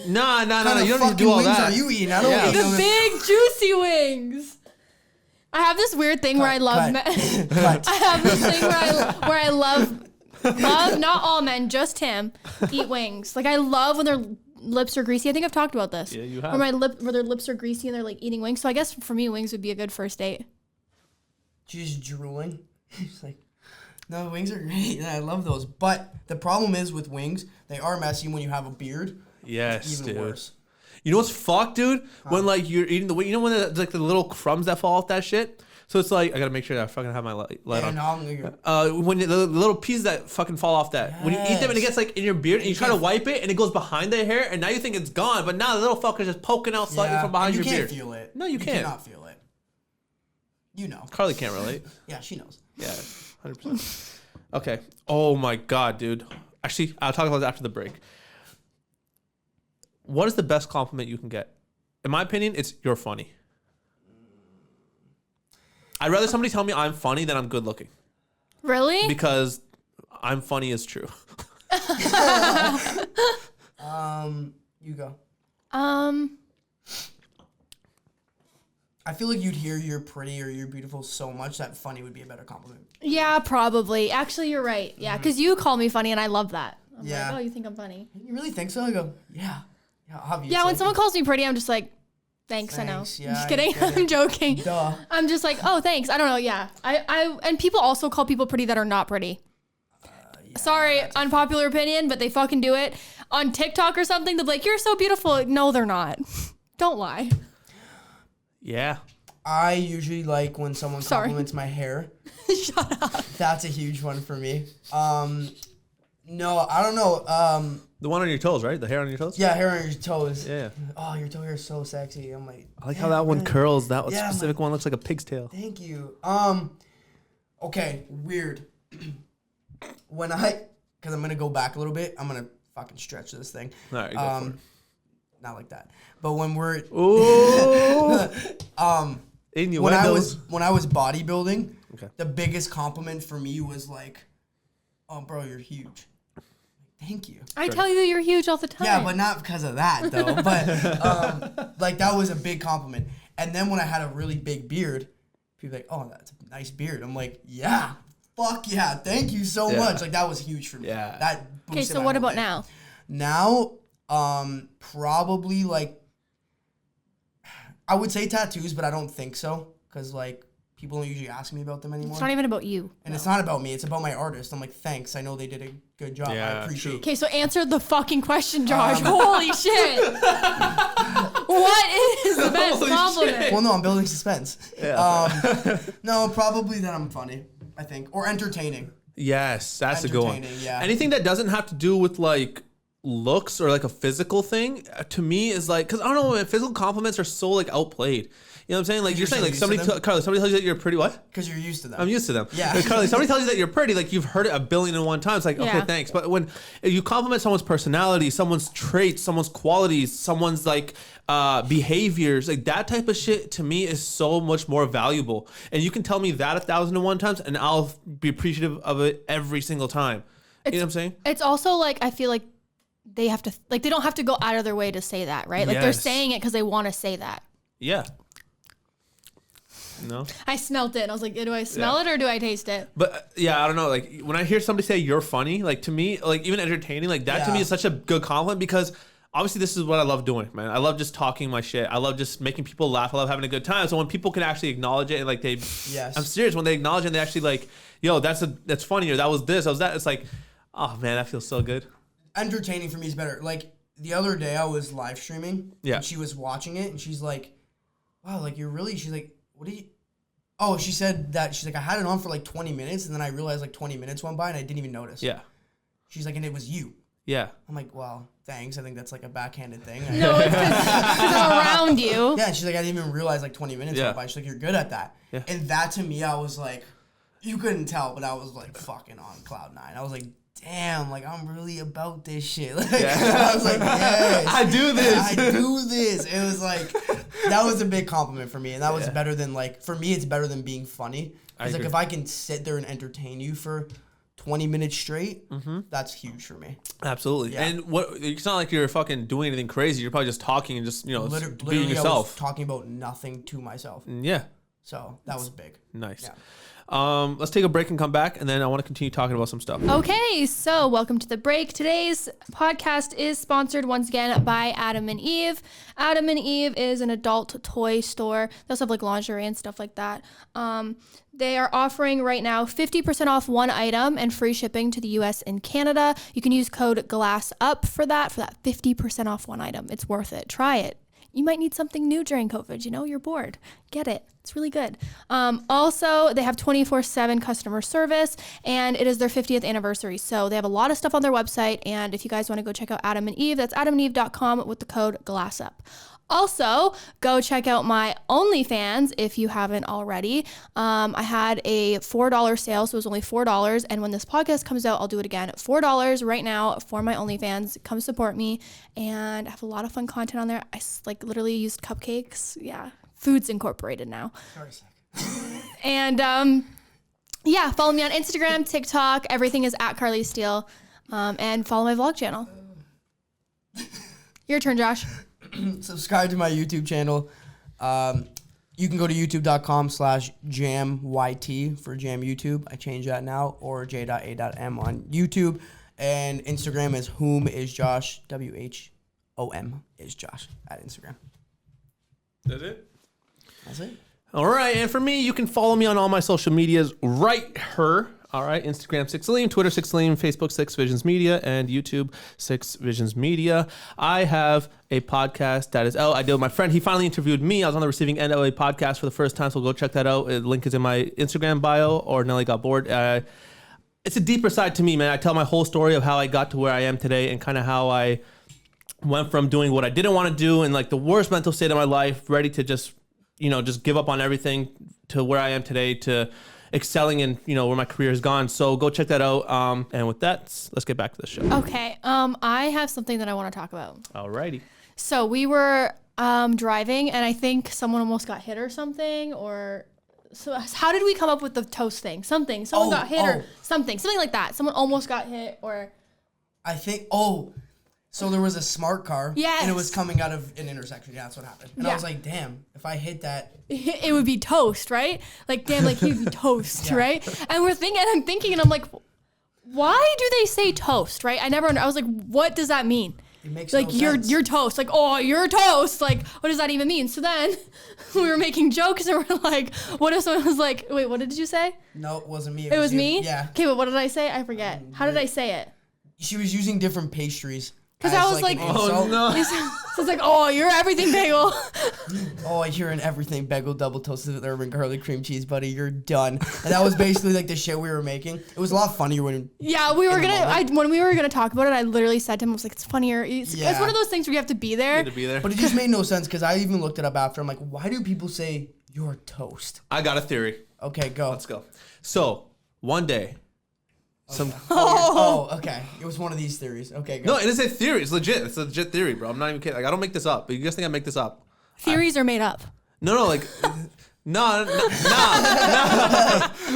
No. What kind of You don't need to fucking do all wings that. are you eating? I don't Yeah. eat The them. big juicy wings. I have this weird thing where I love cut. men. Cut. I have this thing where I love not all men, just him, eat wings. Like I love when their lips are greasy. I think I've talked about this. Yeah, you have. Where their lips are greasy and they're like eating wings. So I guess for me, wings would be a good first date. She's drooling. She's like, no, wings are great. I love those. But the problem is with wings, they are messy when you have a beard. Yes, Even dude. worse. You know what's fucked, dude? When like you're eating the wing, you know when like the little crumbs that fall off that shit? So it's like, I gotta make sure that I fucking have my light Yeah, on. no, I'm When the little pieces that fucking fall off that, when you eat them and it gets like in your beard and you try to wipe it and it goes behind the hair and now you think it's gone, but now the little fucker's just poking out slightly from behind and your you beard. can't feel it. No, you can't. cannot feel it. You know. Karlee can't relate. Yeah, she knows. Yeah, 100%. Okay. Oh my god, dude. Actually, I'll talk about that after the break. What is the best compliment you can get? In my opinion, it's you're funny. I'd rather somebody tell me I'm funny than I'm good looking. Really? Because I'm funny is true. You go. I feel like you'd hear you're pretty or you're beautiful so much that funny would be a better compliment. Yeah, probably. Actually, you're right. Yeah, because you call me funny and I love that. I'm Yeah. like, oh, you think I'm funny? You really think so? I go, yeah. Yeah, obviously. Yeah, when someone calls me pretty, I'm just like, thanks, I know. Thanks, yeah, I'm just I kidding. get it. I'm joking. Duh. I'm just like, oh, thanks. I don't know. Yeah. And people also call people pretty that are not pretty. Sorry, unpopular opinion, but they fucking do it. On TikTok or something, they'll be like, you're so beautiful. No, they're not. Don't lie. Yeah. I usually like when someone Sorry. compliments my hair. Shut up. That's a huge one for me. No, I don't know. The one on your toes, right? The hair on your toes? Yeah, hair on your toes. Yeah. Oh, your toe hair is so sexy. I'm like, I like how that one curls. That Yeah, specific one looks like a pig's tail. thank you. Okay, weird. Because I'm gonna go back a little bit. I'm gonna fucking stretch this thing. All right, go for it. Not like that. But when we're Ooh. when I was bodybuilding, Okay. the biggest compliment for me was like, "Oh, bro, you're huge." Thank you. I tell you that you're huge all the time. Yeah, but not because of that though. But like that was a big compliment. And then when I had a really big beard, people were like, "Oh, that's a nice beard." I'm like, "Yeah, fuck yeah, thank you so Yeah. much." Like that was huge for me. Yeah. That Okay, boosted so my what whole about day. now? Now, probably like I would say tattoos, but I don't think so because like people don't usually ask me about them anymore. It's not even about you. And it's not about me. It's about my artist. I'm like, thanks. I know they did a good job. Yeah, I appreciate it. Okay, so answer the fucking question, Josh. Holy shit. What is the best Holy compliment? shit. Well, no, I'm building suspense. Yeah. No, probably that I'm funny, I think. Or entertaining. Yes, that's a good one. Entertaining, yeah. Anything that doesn't have to do with like looks or like a physical thing to me is like, because I don't know, man, physical compliments are so like outplayed. You know what I'm saying? Like you're saying, so like somebody, Karlee, somebody tells you that you're pretty. What? Because you're used to them. I'm used to them. Yeah. Like, Karlee, somebody tells you that you're pretty, like you've heard it 1,000,000,001 times. Like, okay, thanks. But when you compliment someone's personality, someone's traits, someone's qualities, someone's like behaviors, like that type of shit to me is so much more valuable. And you can tell me that 1,001 times, and I'll be appreciative of it every single time. You know what I'm saying? It's also like I feel like they have to they don't have to go out of their way to say that, right? Like they're saying it because they want to say that. Yeah. No. I smelt it and I was like, do I smell it or do I taste it? But yeah, I don't know. Like when I hear somebody say you're funny, like to me, like even entertaining, like that to me is such a good compliment because obviously this is what I love doing, man. I love just talking my shit. I love just making people laugh. I love having a good time. So when people can actually acknowledge it and like I'm serious, when they acknowledge it and they actually like, yo, that's funny or that was this, I was that. It's like, oh man, that feels so good. Entertaining for me is better. Like the other day I was live streaming and she was watching it and she's like, wow, like you're really, she's like, what do you, oh, she said that, she's like, I had it on for like 20 minutes and then I realized like 20 minutes went by and I didn't even notice. Yeah. She's like, and it was you. Yeah. I'm like, well, thanks. I think that's like a backhanded thing. No, it's because I'm around you. Yeah, she's like, I didn't even realize like 20 minutes went by. She's like, you're good at that. Yeah. And that to me, I was like, you couldn't tell, but I was like fucking on cloud nine. I was like, damn, like I'm really about this shit. Like, I was like, yes. I do this. I do this. It was like, that was a big compliment for me. And that was better than like, for me, it's better than being funny. Because like if I can sit there and entertain you for 20 minutes straight, that's huge for me. Absolutely. Yeah. And it's not like you're fucking doing anything crazy. You're probably just talking and just, literally being yourself. I was talking about nothing to myself. Yeah. So that was big. Nice. Yeah. Let's take a break and come back, and then I want to continue talking about some stuff. Okay, so welcome to the break. Today's podcast is sponsored once again by Adam and Eve. Adam and Eve is an adult toy store. They also have like lingerie and stuff like that. They are offering right now 50% off one item and free shipping to the US and Canada. You can use code GLASSUP for that 50% off one item. It's worth it. Try it. You might need something new during COVID. You're bored. Get it. It's really good. Also, they have 24/7 customer service, and it is their 50th anniversary. So they have a lot of stuff on their website. And if you guys want to go check out Adam and Eve, that's adamandeve.com with the code GLASSUP. Also, go check out my OnlyFans if you haven't already. I had a $4 sale, so it was only $4. And when this podcast comes out, I'll do it again. $4 right now for my OnlyFans. Come support me. And I have a lot of fun content on there. I like literally used cupcakes. Yeah, food's incorporated now. And yeah, follow me on Instagram, TikTok. Everything is at KarleeSteel. And follow my vlog channel. Your turn, Josh. Subscribe to my YouTube channel. You can go to youtube.com/jamyt for Jam YouTube. I changed that now, or j.a.m on YouTube. And Instagram is whomisjosh, WHOM is Josh at Instagram. That's it? That's it. All right, and for me, you can follow me on all my social medias right here. All right, Instagram 6Liam, Twitter 6Liam, Facebook 6 Visions Media, and YouTube 6 Visions Media. I have a podcast that is out. I did with my friend. He finally interviewed me. I was on the receiving end of a podcast for the first time, so go check that out. The link is in my Instagram bio, or Nelly Got Bored. It's a deeper side to me, man. I tell my whole story of how I got to where I am today and kind of how I went from doing what I didn't want to do and like the worst mental state of my life, ready to just give up on everything, to where I am today, to excelling in, where my career has gone. So go check that out. And with that, let's get back to the show. Okay. I have something that I want to talk about. Alrighty. So we were driving, and I think someone almost got hit or something, or so how did we come up with the toast thing? Someone got hit or something like that. Someone almost got hit, or I think, so there was a smart car, and it was coming out of an intersection. Yeah, that's what happened. And I was like, damn, if I hit that, it would be toast, right? Like, damn, like he'd be toast, right? And I'm thinking, and I'm like, why do they say toast, right? I was like, what does that mean? It makes like no sense. You're toast. Like, oh, you're toast. Like, what does that even mean? So then we were making jokes, and we're like, what if someone was like, wait, what did you say? No, it wasn't me. It was me? Yeah. Okay, but what did I say? I forget. How did I say it? She was using different pastries. Because I was like, oh no. So it's like, oh, you're everything bagel. Oh, you're an everything bagel double toasted with urban garlic cream cheese, buddy. You're done. And that was basically like the shit we were making. It was a lot funnier when. Yeah, we were when we were gonna talk about it, I literally said to him, I was like, it's funnier. It's one of those things where you have to be there. But it just made no sense because I even looked it up after. I'm like, why do people say you're toast? I got a theory. Okay, go. Let's go. So one day. Okay. It was one of these theories. Okay, go. No, it is a theory. It's legit. It's a legit theory, bro. I'm not even kidding. Like, I don't make this up. But you guys think I make this up? Theories are made up. No, like, no.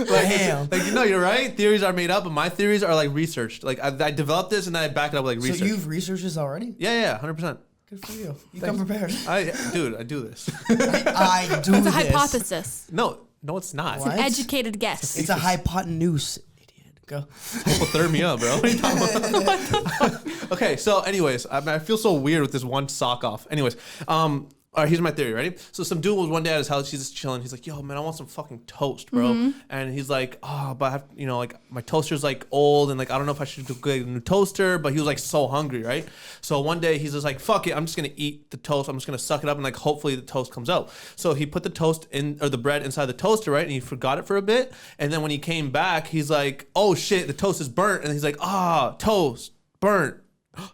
Like, no, you're right. Theories are made up, but my theories are like researched. Like, I developed this and then I back it up with like research. So you've researched this already? Yeah, 100%. Good for you. You come prepared. I do this. I do It's a this. hypothesis. No, it's not. It's an educated guess. It's a hypotenuse. Idiot. Go. Hypothermia, bro. What are you talking about? Okay, so anyways, I feel so weird with this one sock off. Anyways, all right, here's my theory. Ready? So some dude was one day at his house. He's just chilling. He's like, "Yo, man, I want some fucking toast, bro." And he's like, "Oh, but I have, like my toaster's like old, and like I don't know if I should get a new toaster." But he was like so hungry, right? So one day he's just like, "Fuck it, I'm just gonna eat the toast. I'm just gonna suck it up, and like hopefully the toast comes out." So he put the toast in or the bread inside the toaster, right? And he forgot it for a bit. And then when he came back, he's like, "Oh shit, the toast is burnt." And he's like, "Toast burnt."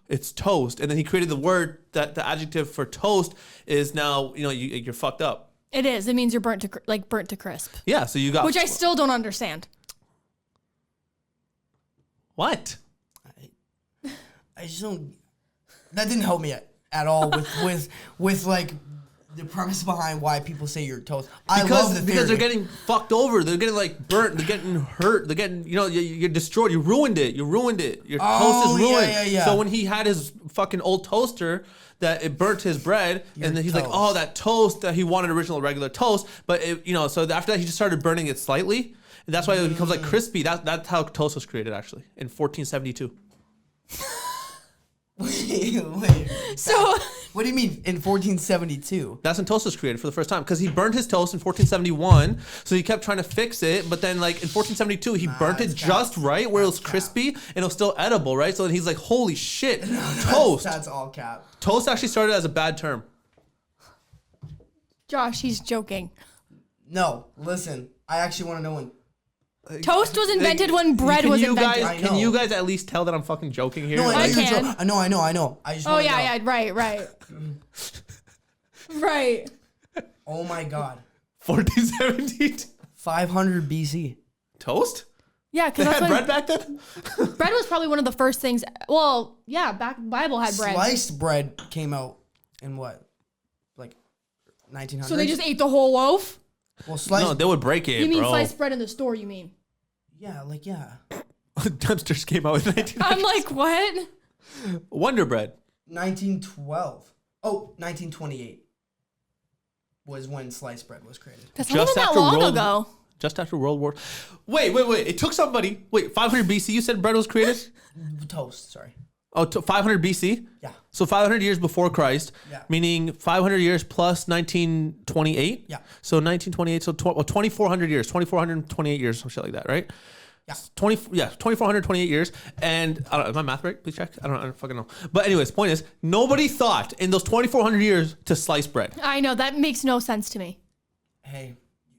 It's toast. And then he created the word that the adjective for toast is now, you're fucked up. It is. It means you're burnt to crisp. Yeah, so you got... Which I still don't understand. What? I just don't... That didn't help me at all with like the premise behind why people say you're toast. I love the theory. Because they're getting fucked over. They're getting like burnt. They're getting hurt. They're getting, you're destroyed. You ruined it. Your toast is ruined. Yeah. So when he had his fucking old toaster, that it burnt his bread, and then he's like, "Oh, that toast that he wanted original regular toast," but so after that he just started burning it slightly, and that's why it becomes like crispy. That's how toast was created actually in 1472. Wait. So what do you mean in 1472? That's when toast was created for the first time because he burned his toast in 1471. So he kept trying to fix it, but then like in 1472 he burnt it just right where it was crispy and it was still edible, right? So then he's like, "Holy shit, toast!" That's all cap. Toast actually started as a bad term. Josh, he's joking. No, listen. I actually want to know when. Toast was invented when bread was invented. Can you guys at least tell that I'm fucking joking here? No, I can. I know. I just. Right. Right. Oh my God. 1472. 500 BC. Toast? Yeah, because They that's had when bread back then? bread was probably one of the first things. Well, yeah, back Bible had bread. Sliced bread came out in what? Like 1900? So they just ate the whole loaf? Well, sliced. No, they would break it, You mean bro. sliced bread in the store, you mean? Yeah. Dumpsters came out with 1900. I'm like, what? Wonder Bread. 1912. Oh, 1928 was when sliced bread was created. That's not even that long ago. Just after World War. Wait. It took somebody. 500 BC. You said bread was created. Toast. Sorry. Oh, 500 BC. Yeah. So 500 years before Christ. Yeah. Meaning 500 years plus 1928. Yeah. So 1928. So 2400 years. 2428 years. Some shit like that, right? Yeah. 2428 years. And I don't know, is my math right? Please check. I don't fucking know. But anyways, point is, nobody thought in those 2400 years to slice bread. I know, that makes no sense to me. Hey,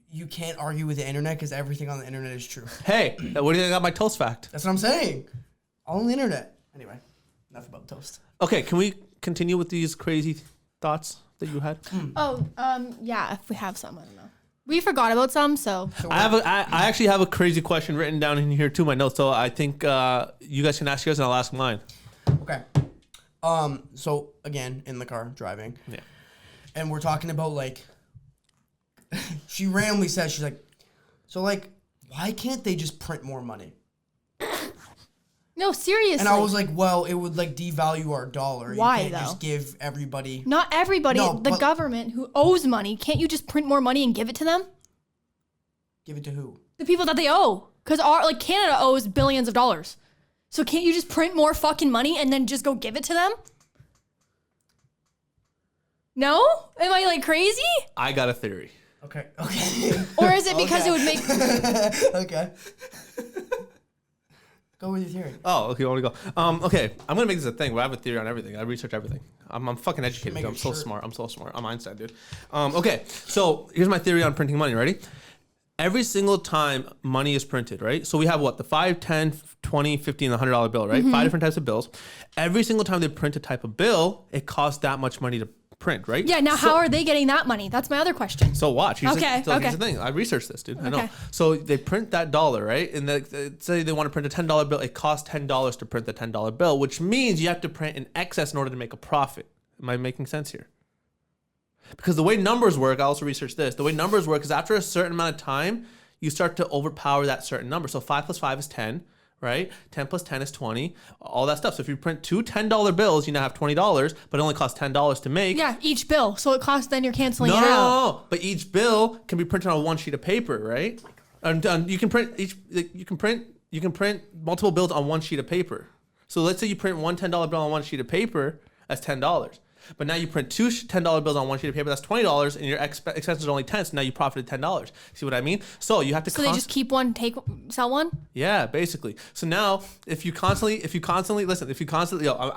you can't argue with the internet because everything on the internet is true. Hey, what do you think about my toast fact? That's what I'm saying. All on the internet. Anyway, enough about toast. Okay, can we continue with these crazy thoughts that you had? Yeah, if we have some, I don't know. We forgot about some, so. I actually have a crazy question written down in here too, my notes. So I think you guys can ask yours and I'll ask mine. Okay. So again, in the car driving. Yeah. And we're talking about like. She randomly says, she's like, so like, why can't they just print more money? No, seriously. And I was like, well, it would like devalue our dollar. Why, you can't though? just give everybody. Not everybody. No, the government who owes money, can't you just print more money and give it to them? Give it to who? The people that they owe. Because Canada owes billions of dollars. So can't you just print more fucking money and then just go give it to them? No? Am I like crazy? I got a theory. Okay. Or is it because it would make... Okay. Go with your theory. Oh, okay. I want to go. Okay, I'm gonna make this a thing where I have a theory on everything. I research everything. I'm fucking educated. I'm so smart. I'm so smart. I'm Einstein, dude. Okay, so here's my theory on printing money. Ready? Every single time money is printed, right? So we have what? The 5, 10, 20, 50, and the $100 bill, right? 5 different types of bills. Every single time they print a type of bill, it costs that much money to print, right? Yeah, now how are they getting that money? That's my other question. So watch. Here's Okay. Here's the thing. I researched this, dude. I know. So they print that dollar, right? And say they want to print a $10 bill. It costs $10 to print the $10 bill, which means you have to print in excess in order to make a profit. Am I making sense here? Because the way numbers work, I also researched this. The way numbers work is after a certain amount of time, you start to overpower that certain number. So 5 plus 5 is 10. Right? 10 plus 10 is 20, all that stuff. So if you print 2 $10 bills, you now have $20, but it only costs $10 to make. Yeah, each bill. So it costs, then you're canceling it out. No, but each bill can be printed on one sheet of paper, right? And you can print multiple bills on one sheet of paper. So let's say you print one $10 bill on one sheet of paper, that's $10. But now you print 2 $10 bills on one sheet of paper, that's $20, and your expenses are only 10, so now you profited $10. See what I mean? So you have to. So they just keep one, sell one. Yeah, basically. So now, if you constantly, I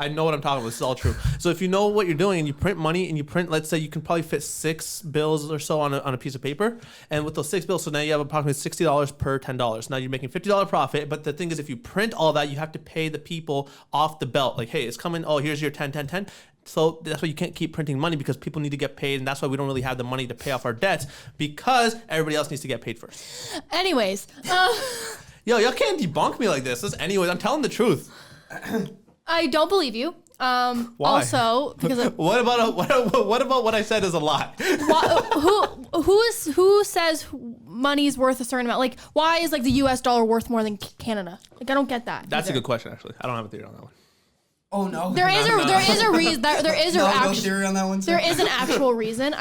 know what I'm talking about. This is all true. So if you know what you're doing and you print money and you print, let's say you can probably fit 6 bills or so on a piece of paper, and with those 6 bills, so now you have approximately $60 per $10. Now you're making $50 profit, but the thing is, if you print all that, you have to pay the people off the belt. Like, hey, it's coming. Oh, here's your 10, 10, 10. So that's why you can't keep printing money, because people need to get paid, and that's why we don't really have the money to pay off our debts, because everybody else needs to get paid first. Anyways. Yo, y'all can't debunk me like this. Anyways, I'm telling the truth. I don't believe you. Why? Also, because what about what I said is a lie? who says money is worth a certain amount? Like, why is like the U.S. dollar worth more than Canada? Like, I don't get that. That's a good question, actually. I don't have a theory on that one. Oh no. There is a reason. There is no theory on that one. There is an actual reason.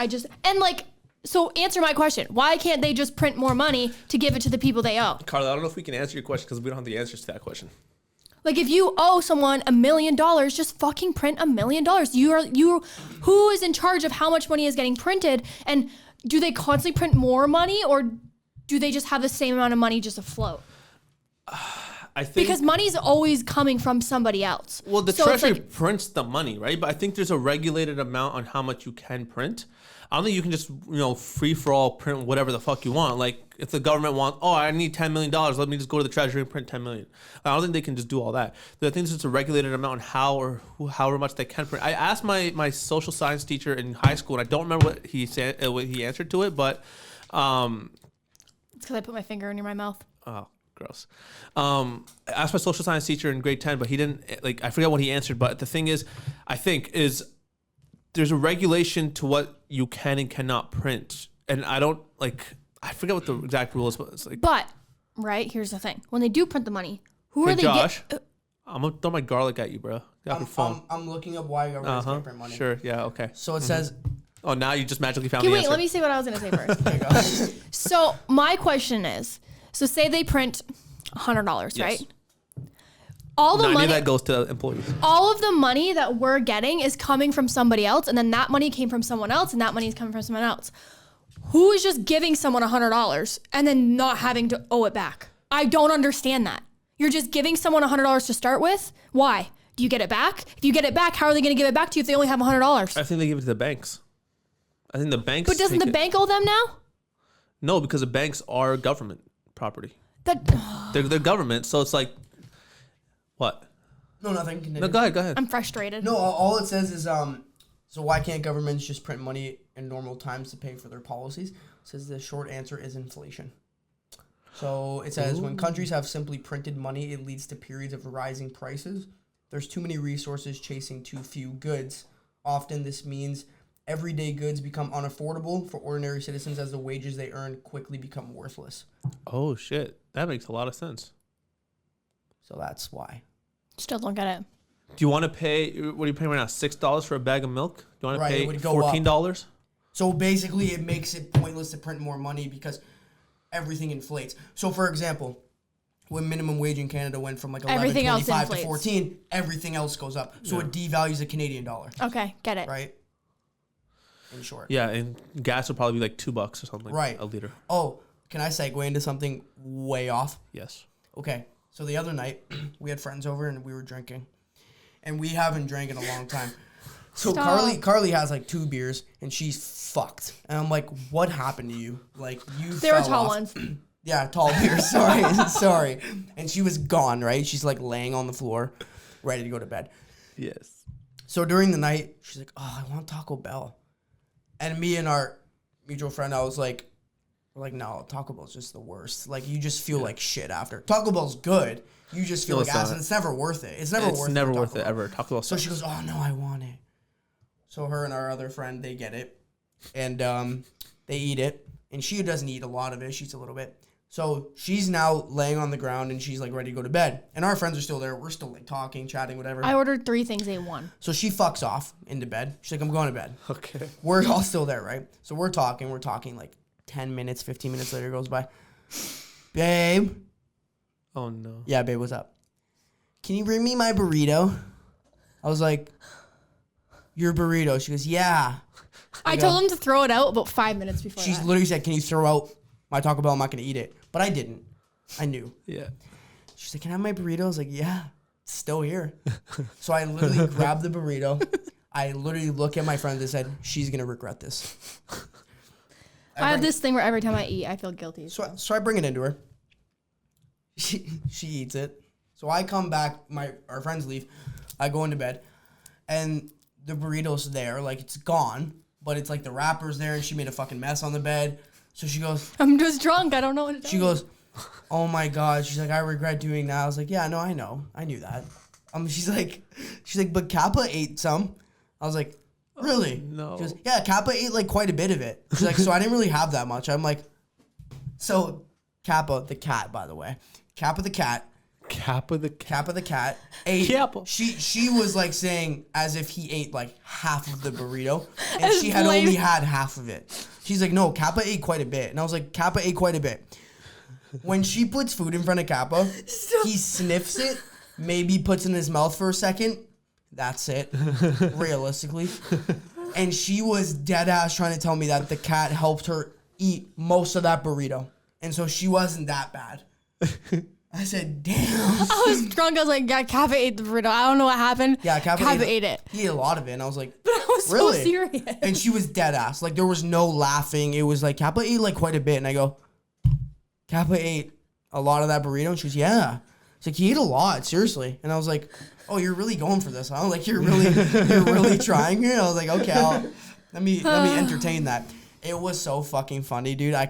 So answer my question. Why can't they just print more money to give it to the people they owe? Karlee, I don't know if we can answer your question because we don't have the answers to that question. Like, if you owe someone $1 million, just fucking print $1 million. Who is in charge of how much money is getting printed? And do they constantly print more money, or do they just have the same amount of money just afloat? I think, because money's always coming from somebody else. Well, the treasury prints the money, right? But I think there's a regulated amount on how much you can print. I don't think you can just, free for all print whatever the fuck you want. Like, if the government wants, I need $10 million, let me just go to the treasury and print 10 million. I don't think they can just do all that. I think there's just a regulated amount on however much they can print. I asked my social science teacher in high school, and I don't remember what he said, what he answered to it, but it's because I put my finger near my mouth. Oh, gross. I asked my social science teacher in grade 10, but he didn't, I forget what he answered, but the thing is, I think, is there's a regulation to what you can and cannot print. And I forget what the exact rule is, but it's like. But, right, here's the thing. When they do print the money, who are they Josh, I'm going to throw my garlic at you, bro. I'm looking up why governments can't print money. Sure, yeah, okay. So it says. Oh, now you just magically found the answer. Wait, let me say what I was going to say first. There you go. So my question is, so say they print $100, yes, right? All the money that goes to employees. All of the money that we're getting is coming from somebody else, and then that money came from someone else, and that money is coming from someone else. Who is just giving someone $100 and then not having to owe it back? I don't understand that. You're just giving someone $100 to start with. Why? Do you get it back? If you get it back, how are they going to give it back to you if they only have $100? I think they give it to the banks. I think the banks. But doesn't the bank owe them now? No, because the banks are government property. They're government, so it's like. What? No, nothing. Continue. No, go ahead. I'm frustrated. No, all it says is, so why can't governments just print money in normal times to pay for their policies? It says the short answer is inflation. So it says, when countries have simply printed money, it leads to periods of rising prices. There's too many resources chasing too few goods. Often this means everyday goods become unaffordable for ordinary citizens as the wages they earn quickly become worthless. Oh, shit. That makes a lot of sense. So that's why. Still don't get it. Do you want to pay, what are you paying right now, $6 for a bag of milk? Do you want to pay $14? So basically it makes it pointless to print more money because everything inflates. So for example, when minimum wage in Canada went from like $11.25 to $14, everything else goes up. So it devalues the Canadian dollar. Okay, get it. Right? In short. Yeah, and gas would probably be like $2 or something. Right. A liter. Oh, can I segue into something way off? Yes. Okay. So the other night, we had friends over and we were drinking. And we haven't drank in a long time. So Karlee has like 2 beers and she's fucked. And I'm like, what happened to you? Like They were tall ones. Yeah, tall beers. Sorry. And she was gone, right? She's like laying on the floor, ready to go to bed. Yes. So during the night, she's like, oh, I want Taco Bell. And me and our mutual friend, I was like, we're like, no, Taco Bell's just the worst. Like, you just feel like shit after. Taco Bell's good. You just feel like ass, and it's never worth it. It's never worth it ever. Taco Bell. So she goes, oh, no, I want it. So her and our other friend, they get it. And they eat it. And she doesn't eat a lot of it. She eats a little bit. So she's now laying on the ground and she's like ready to go to bed. And our friends are still there. We're still like talking, chatting, whatever. I ordered 3 things, ate 1. So she fucks off into bed. She's like, I'm going to bed. Okay. We're all still there, right? So we're talking like 10 minutes, 15 minutes later goes by. Babe. Oh, no. Yeah, babe, what's up? Can you bring me my burrito? I was like, your burrito? She goes, yeah. I told him to throw it out about 5 minutes before She's that. literally said, can you throw out my Taco Bell? I'm not going to eat it. But I didn't. I knew. Yeah. She's like, can I have my burrito? I was like, yeah, it's still here. So I literally grabbed the burrito. I literally look at my friend and said, she's going to regret this. I have this thing where every time I eat, I feel guilty. So I bring it into her. She eats it. So I come back, our friends leave. I go into bed. And the burrito's there. Like, it's gone. But it's like the wrapper's there and she made a fucking mess on the bed. So she goes, I'm just drunk. I don't know what to do. She goes, oh my God. She's like, I regret doing that. I was like, yeah, no, I know. I knew that. She's like, but Kappa ate some. I was like, really? Oh, no. She goes, yeah, Kappa ate like quite a bit of it. She's like, so I didn't really have that much. I'm like, so Kappa, the cat, by the way. Kappa the cat ate. Kappa. She was like saying as if he ate like half of the burrito, and she had blame. only had half of it. She's like, no, Kappa ate quite a bit, and I was like, Kappa ate quite a bit. When she puts food in front of Kappa, he sniffs it, maybe puts it in his mouth for a second. That's it, realistically. And she was dead ass trying to tell me that the cat helped her eat most of that burrito, and so she wasn't that bad. I said, damn. I was drunk. I was like, yeah, Kappa ate the burrito. I don't know what happened. Yeah, Kappa ate it. He ate a lot of it. And I was like, but I was really? so serious. And she was dead ass. Like, there was no laughing. It was like, Kappa ate like quite a bit. And I go, Kappa ate a lot of that burrito? And she goes, yeah. She's like, he ate a lot, seriously. And I was like, oh, you're really going for this, huh? Like, you're really trying here? I was like, okay, let me entertain that. It was so fucking funny, dude. I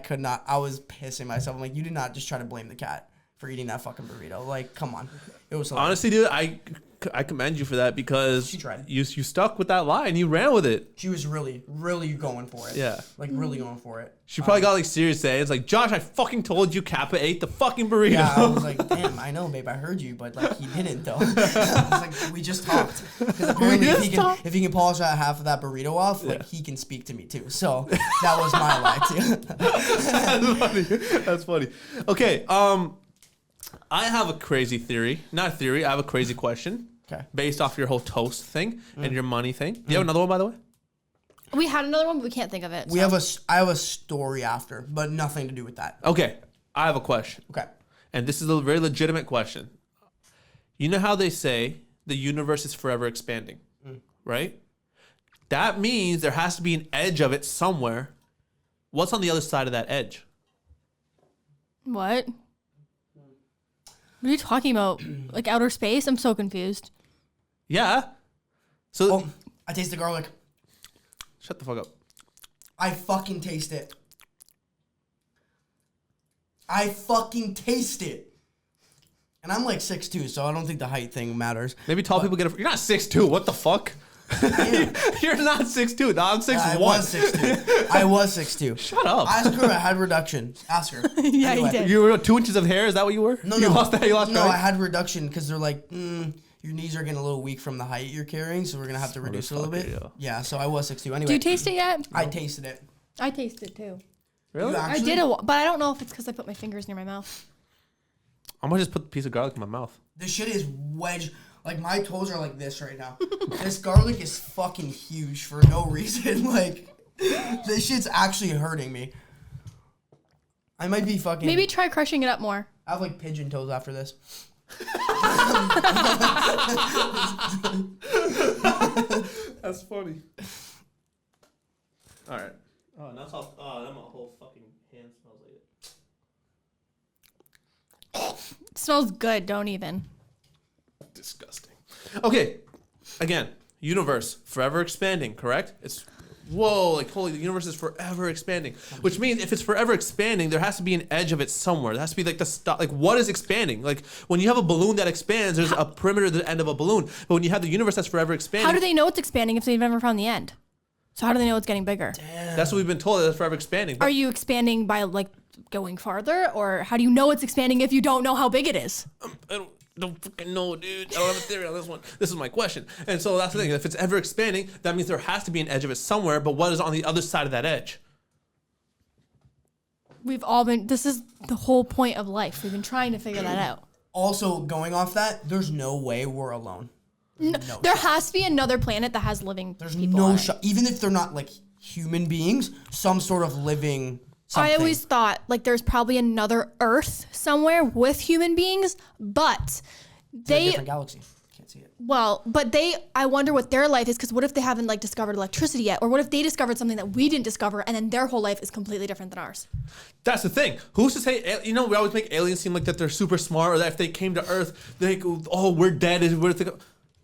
was pissing myself. I'm like, you did not just try to blame the cat for eating that fucking burrito. Like, come on. It was hilarious. Honestly, dude, I commend you for that because She tried. You stuck with that lie and you ran with it. She was really, really going for it. Yeah. Like, really going for it. She probably got like serious today. It's like, Josh, I fucking told you Kappa ate the fucking burrito. Yeah, I was like, damn, I know, babe, I heard you, but like, he didn't though. I was like, we just talked. Because apparently, if he can polish out half of that burrito off, like, he can speak to me too. So that was my lie too. That's funny. Okay, I have a crazy theory. Not theory, I have a crazy question. Okay. Based off your whole toast thing and your money thing. Do you have another one, by the way? We had another one, but we can't think of it. I have a story after, but nothing to do with that. Okay, I have a question. Okay. And this is a very legitimate question. You know how they say the universe is forever expanding, right? That means there has to be an edge of it somewhere. What's on the other side of that edge? What? What are you talking about? Like outer space? I'm so confused. Yeah. So Oh, I taste the garlic. Shut the fuck up. I fucking taste it. I fucking taste it. And I'm like 6'2", so I don't think the height thing matters. Maybe tall people get it. You're not 6'2". What the fuck? You're not 6'2". No, I'm 6'1". I was 6'2". I was 6'2". Shut up. Ask her. I had reduction. Ask her. Yeah, Anyway. you did. You were 2 inches of hair. Is that what you were? No, You no. lost that. You lost No, weight? I had reduction because they're like, your knees are getting a little weak from the height you're carrying, so we're gonna have to reduce it a little bit. Motherfucker, Yeah, so I was 6'2". Anyway. Do you taste it yet? I tasted it. I tasted it too. Really? You I actually? did, but I don't know if it's because I put my fingers near my mouth. I'm gonna just put a piece of garlic in my mouth. This shit is wedge. Like, my toes are like this right now. This garlic is fucking huge for no reason. Like, this shit's actually hurting me. I might be fucking. Maybe try crushing it up more. I have like pigeon toes after this. That's funny. All right. Oh, that's all. Oh, that my whole fucking hand smells like it. It smells good. Don't even. Disgusting. Okay. Again, universe forever expanding. Correct? It's whoa, like holy, the universe is forever expanding. Which means if it's forever expanding, there has to be an edge of it somewhere. There has to be like the stop. Like what is expanding? Like when you have a balloon that expands, there's a perimeter at the end of a balloon. But when you have the universe that's forever expanding, How do they know it's expanding if they've never found the end? So how do they know it's getting bigger? that's what we've been told. That it's forever expanding. But Are you expanding by like going farther, or how do you know it's expanding if you don't know how big it is? I don't fucking know, dude. I don't have a theory on this one. This is my question. And so that's the thing. If it's ever expanding, that means there has to be an edge of it somewhere. But what is on the other side of that edge? We've all been. This is the whole point of life. We've been trying to figure that out. Also, going off that, there's no way we're alone. There has to be another planet that has living There's people no on it. shot. Even if they're not like human beings, some sort of living something. I always thought like there's probably another Earth somewhere with human beings, but It's in a different galaxy. Can't see it. I wonder what their life is, because what if they haven't like discovered electricity yet, or what if they discovered something that we didn't discover, and then their whole life is completely different than ours? That's the thing. Who's to say? You know, we always make aliens seem like that they're super smart, or that if they came to Earth, they go, "Oh, we're dead."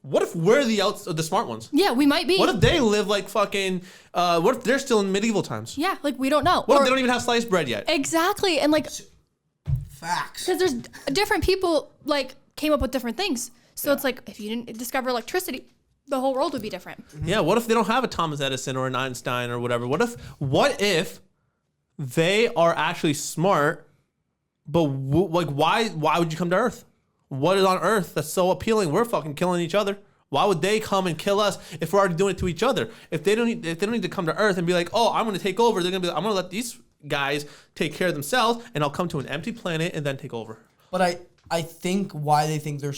What if we're the smart ones? Yeah, we might be. What if they live like fucking? What if they're still in medieval times? Yeah, like we don't know. What if they don't even have sliced bread yet? Exactly, and like Facts. because there's different people like came up with different things. So it's like if you didn't discover electricity, the whole world would be different. Yeah. What if they don't have a Thomas Edison or an Einstein or whatever? What if they are actually smart, but like why would you come to Earth? What is on Earth that's so appealing? We're fucking killing each other. Why would they come and kill us if we're already doing it to each other? If they don't need to come to Earth and be like, oh, I'm going to take over. They're going to be like, I'm going to let these guys take care of themselves, and I'll come to an empty planet and then take over. But I think why they think they're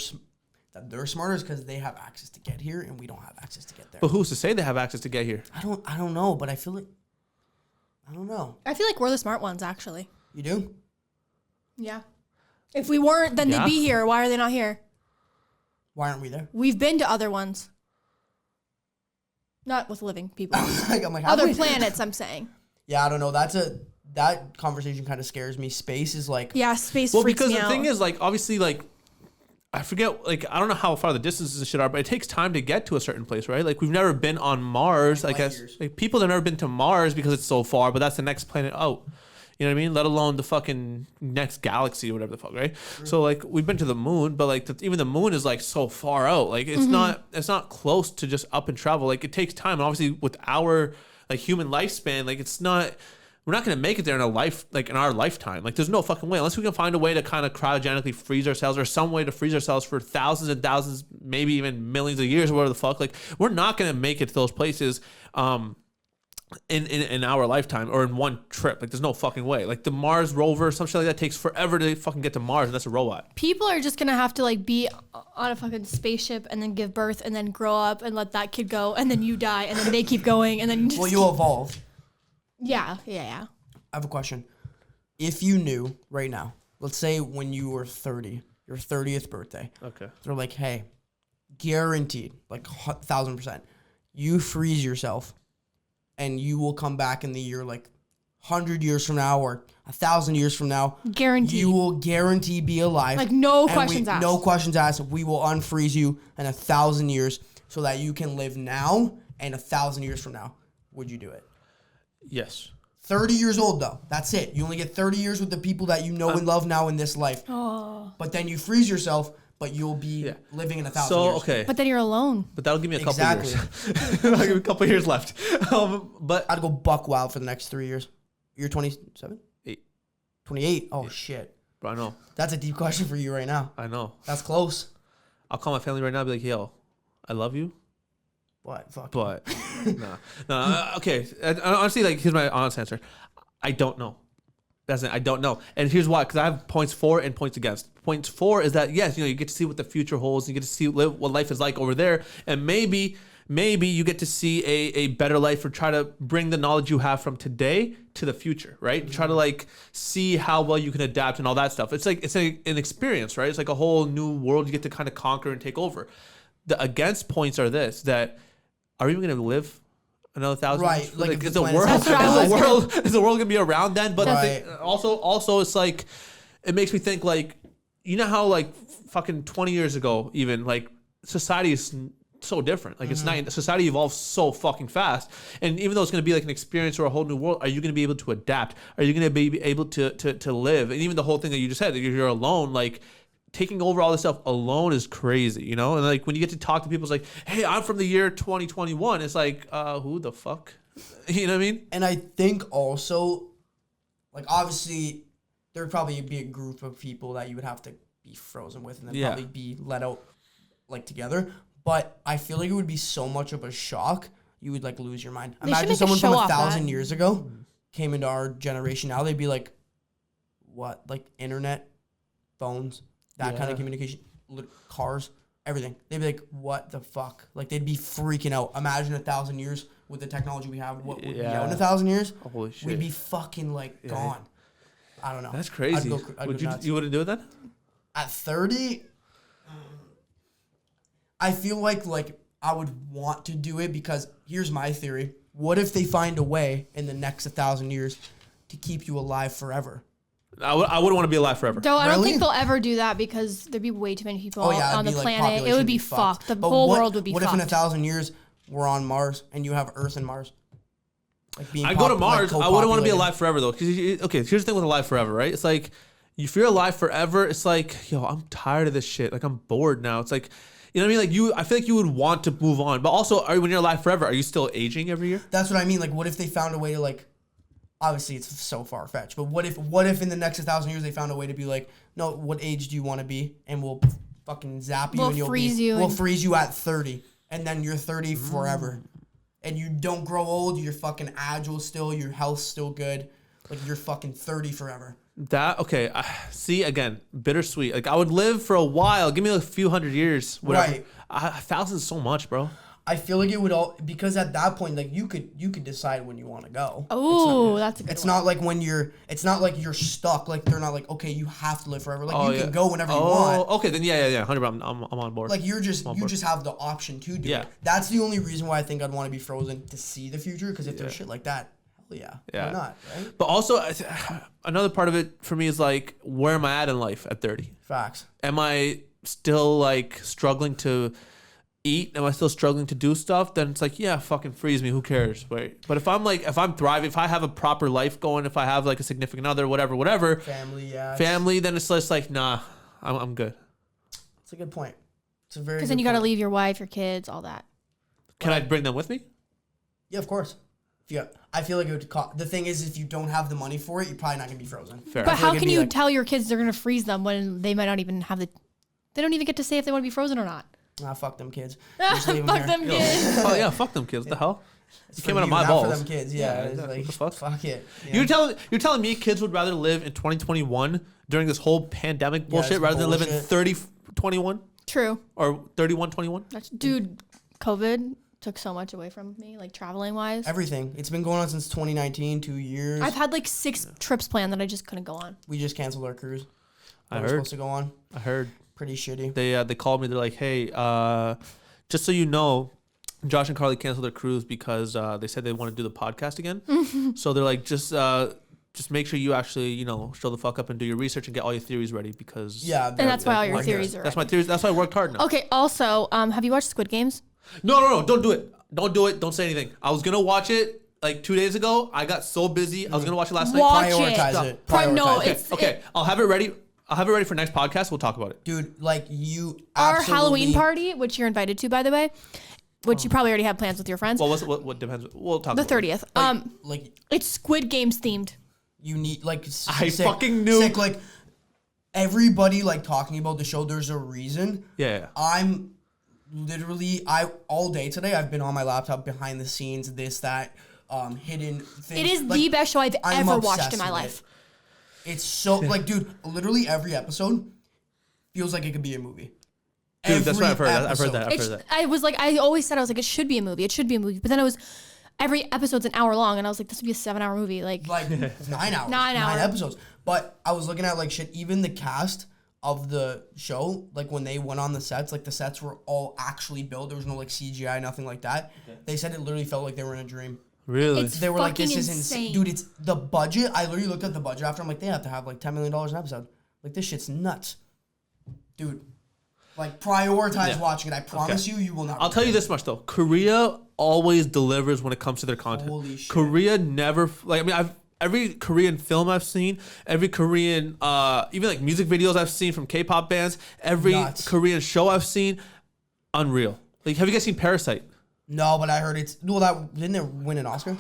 smarter is because they have access to get here and we don't have access to get there. But who's to say they have access to get here? I don't know, but I feel like I don't know. I feel like we're the smart ones, actually. You do? Yeah. If we weren't, then Yeah. they'd be here. Why are they not here? Why aren't we there? We've been to other ones. Not with living people. I'm like, how Other we- planets, I'm saying. Yeah, I don't know. That conversation kind of scares me. Space is like Yeah, space Well, freaks because me the out. thing is, like, obviously, like, I forget, like, I don't know how far the distances and shit are, but it takes time to get to a certain place, right? Like, we've never been on Mars, I Light guess. years. Like, people have never been to Mars because it's so far, but that's the next planet out. You know what I mean? Let alone the fucking next galaxy or whatever the fuck, right? So, like, we've been to the moon, but, like, even the moon is, like, so far out. Like, it's not close to just up and travel. Like, it takes time. And obviously, with our, like, human lifespan, like, we're not going to make it there in our lifetime. Like, there's no fucking way. Unless we can find a way to kind of cryogenically freeze ourselves or some way to freeze ourselves for thousands and thousands, maybe even millions of years or whatever the fuck. Like, we're not going to make it to those places in our lifetime or in one trip. Like, there's no fucking way. Like, the Mars rover, some shit like that takes forever to fucking get to Mars, and that's a robot. People are just going to have to, like, be on a fucking spaceship and then give birth and then grow up and let that kid go, and then you die, and then they keep going, and then you just well, you evolve. Yeah. I have a question. If you knew right now, let's say when you were 30, your 30th birthday, Okay. they're like, hey, guaranteed, like 1,000%, you freeze yourself and you will come back in the year like 100 years from now or 1,000 years from now. Guaranteed. You will guarantee be alive. Like, no and questions asked. No questions asked. We will unfreeze you in 1,000 years so that you can live now and 1,000 years from now. Would you do it? Yes. 30 years old, though. That's it. You only get 30 years with the people that you know and love now in this life. Oh. But then you freeze yourself, but you'll be living in 1,000 So, years. okay. But then you're alone. But that'll give me a couple Exactly. years. That'll give me a couple years left. But I'd go buck wild for the next 3 years. You're 27? 8. 28? Oh, shit. But I know. That's a deep question for you right now. I know. That's close. I'll call my family right now and be like, yo, I love you. What? Fuck. But no. Okay. Honestly, like, here's my honest answer. I don't know. That's it. I don't know. And here's why. Because I have points for and points against. Points for is that, yes, you know, you get to see what the future holds. You get to see what life is like over there. And maybe maybe you get to see a better life or try to bring the knowledge you have from today to the future, right? Try to like see how well you can adapt and all that stuff. It's like an experience, right? It's like a whole new world you get to kind of conquer and take over. The against points are this, that are we even going to live another 1,000 years? Right, like is the world gonna be around then? But also it's like, it makes me think like, you know how like fucking 20 years ago even like society is so different. Like it's not, society evolves so fucking fast. And even though it's going to be like an experience or a whole new world, are you going to be able to adapt? Are you going to be able to live? And even the whole thing that you just said, that you're alone, like taking over all this stuff alone is crazy, you know? And like when you get to talk to people, it's like, hey, I'm from the year 2021. It's like, who the fuck? You know what I mean? And I think also, like obviously, there would probably be a group of people that you would have to be frozen with and then probably be let out like together. But I feel like it would be so much of a shock, you would like lose your mind. Imagine someone from 1,000 years ago came into our generation now, they'd be like, what? Like internet, phones, that kind of communication, cars, everything. They'd be like, what the fuck? Like they'd be freaking out. Imagine 1,000 years with the technology we have. What would be out in 1,000 years? Holy shit. We'd be fucking like gone. I don't know. That's crazy. You wouldn't do it then? At 30, I feel like I would want to do it because here's my theory. What if they find a way in the next 1,000 years to keep you alive forever? I wouldn't want to be alive forever. No, I don't think they'll ever do that because there'd be way too many people on the planet. It would be fucked. The whole world would be fucked. What if in 1,000 years we're on Mars and you have Earth and Mars? Like I go to Mars. I wouldn't want to be alive forever though. Okay, here's the thing with alive forever, right? It's like if you're alive forever, it's like, yo, I'm tired of this shit. Like I'm bored now. It's like, you know what I mean? Like I feel like you would want to move on, but also, when you're alive forever, are you still aging every year? That's what I mean. Like, what if they found a way to like? Obviously, it's so far fetched. But what if in the next 1,000 years they found a way to be like, no, what age do you want to be? And we'll fucking zap you. We'll freeze you at 30, and then you're 30 forever, and you don't grow old. You're fucking agile still. Your health's still good. Like you're fucking 30 forever. Okay. See, again, bittersweet. Like I would live for a while. Give me a few hundred years. Whatever. Right. 1,000 is so much, bro. I feel like it would all, because at that point, like you could decide when you want to go. Oh, that's a good one. It's not like it's not like you're stuck. Like they're not like, okay, you have to live forever. Like you can go whenever you want. Okay, then yeah, 100%. I'm on board. Like you just have the option to do it. That's the only reason why I think I'd want to be frozen, to see the future. Because if there's shit like that, hell yeah, why not? Right? But also, another part of it for me is like, where am I at in life at 30? Facts. Am I still like struggling to eat? Am I still struggling to do stuff? Then it's like, yeah, fucking freeze me. Who cares? Right? But if I'm thriving, if I have a proper life going, if I have like a significant other, whatever, family, then it's just like, nah, I'm good. It's a good point. It's a very. Because then you got to leave your wife, your kids, all that. Can I bring them with me? Yeah, of course. Yeah, I feel like it would cost. The thing is, if you don't have the money for it, you're probably not gonna be frozen. Fair. But how can you tell your kids they're gonna freeze them when they might not even have the? They don't even get to say if they want to be frozen or not. Fuck them kids. Fuck them kids. Oh yeah, fuck them kids. What the hell? It came out of my balls. For them kids, yeah. It's like, what the fuck? it. Yeah. You're telling me kids would rather live in 2021 during this whole pandemic bullshit rather than live in 3021? True. Or 3121? Dude, COVID took so much away from me, like traveling wise. Everything. It's been going on since 2019, 2 years. I've had like 6 trips planned that I just couldn't go on. We just canceled our cruise. I heard. We're supposed to go on. I heard. Pretty shitty. They called me. They're like, hey, just so you know, Josh and Karlee canceled their cruise because they said they want to do the podcast again. So they're like, just make sure you actually, show the fuck up and do your research and get all your theories ready because and that's why all your theories are. That's my theories. That's why I worked hard now. Okay. Also, have you watched Squid Games? No, don't do it. Don't do it. Don't say anything. I was gonna watch it like 2 days ago. I got so busy. I was gonna watch it last night. Prioritize it. No, okay. I'll have it ready. For next podcast. We'll talk about it. Dude, like you Our Halloween party, which you're invited to, by the way, which you probably already have plans with your friends. Well, what depends. We'll talk about 30th. Like it's Squid Games themed. You need like I fucking knew. Like everybody like talking about the show. There's a reason. Yeah. I'm literally all day today. I've been on my laptop behind the scenes. This that hidden things. It is like, the best show I've ever watched in my life. It's so like, dude, literally every episode feels like it could be a movie. Dude, that's right. I've heard episode. that. I've heard that. I was like, I always said, I was like, it should be a movie. It should be a movie. But then every episode's an hour long, and I was like, this would be a 7-hour movie. Like 9 hours. 9 episodes. But I was looking at like shit, even the cast of the show, like when they went on the sets, like the sets were all actually built. There was no like CGI, nothing like that. Okay. They said it literally felt like they were in a dream. Really? They were like, this is insane. Dude, it's the budget. I literally looked at the budget after. I'm like, they have to have like $10 million an episode. Like, this shit's nuts. Dude, like, prioritize watching it. I promise you will not. I'll tell you this much, though. Korea always delivers when it comes to their content. Holy shit. Korea never, like, I mean, every Korean film I've seen, every Korean, even like music videos I've seen from K-pop bands, every Korean show I've seen, unreal. Like, have you guys seen Parasite? No, but I heard didn't it win an Oscar?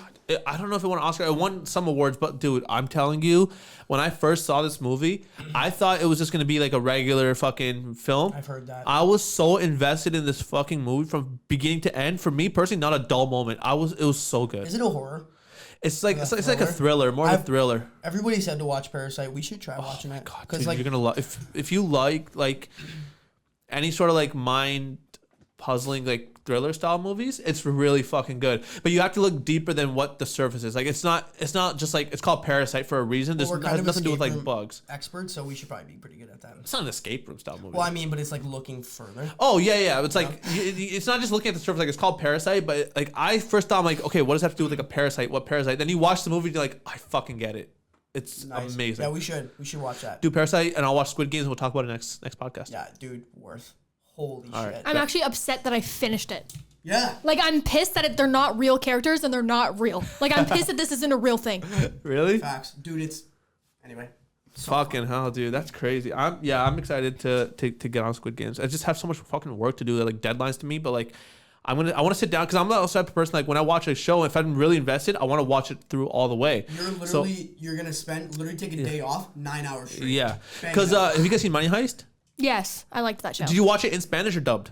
I don't know if it won an Oscar. It won some awards, but dude, I'm telling you, when I first saw this movie, I thought it was just gonna be like a regular fucking film. I've heard that. I was so invested in this fucking movie from beginning to end. For me personally, not a dull moment. It was so good. Is it a horror? It's like it's like a thriller, more of a thriller. Everybody said to watch Parasite. We should try watching it. Because like, you're gonna love if you like any sort of like mind puzzling like thriller style movies, it's really fucking good. But you have to look deeper than what the surface is. Like it's not just like, it's called Parasite for a reason. It has nothing to do with like bugs. Experts, so we should probably be pretty good at that. It's not an escape room style movie. Well, I mean, but it's like looking further. Oh yeah. It's like it's not just looking at the surface. Like it's called Parasite, but like I first thought, I'm like, okay, what does that have to do with like a parasite? What parasite? Then you watch the movie and you're like, I fucking get it. It's amazing. Yeah, we should watch that. Do Parasite, and I'll watch Squid Games, and we'll talk about it next podcast. Yeah, dude, worth. Holy All shit. right. I'm actually upset that I finished it. Yeah. Like, I'm pissed that they're not real characters and they're not real. Like, I'm pissed that this isn't a real thing. Really? Facts. Dude, anyway. Fucking hell, dude. That's crazy. I'm excited to get on Squid Games. I just have so much fucking work to do. They're like deadlines to me, but like I want to sit down, because I'm also the type of person, like when I watch a show, if I'm really invested, I want to watch it through all the way. You're going to take a day off, 9 hours straight. Yeah. Because have you guys seen Money Heist? Yes, I liked that show. Did you watch it in Spanish or dubbed?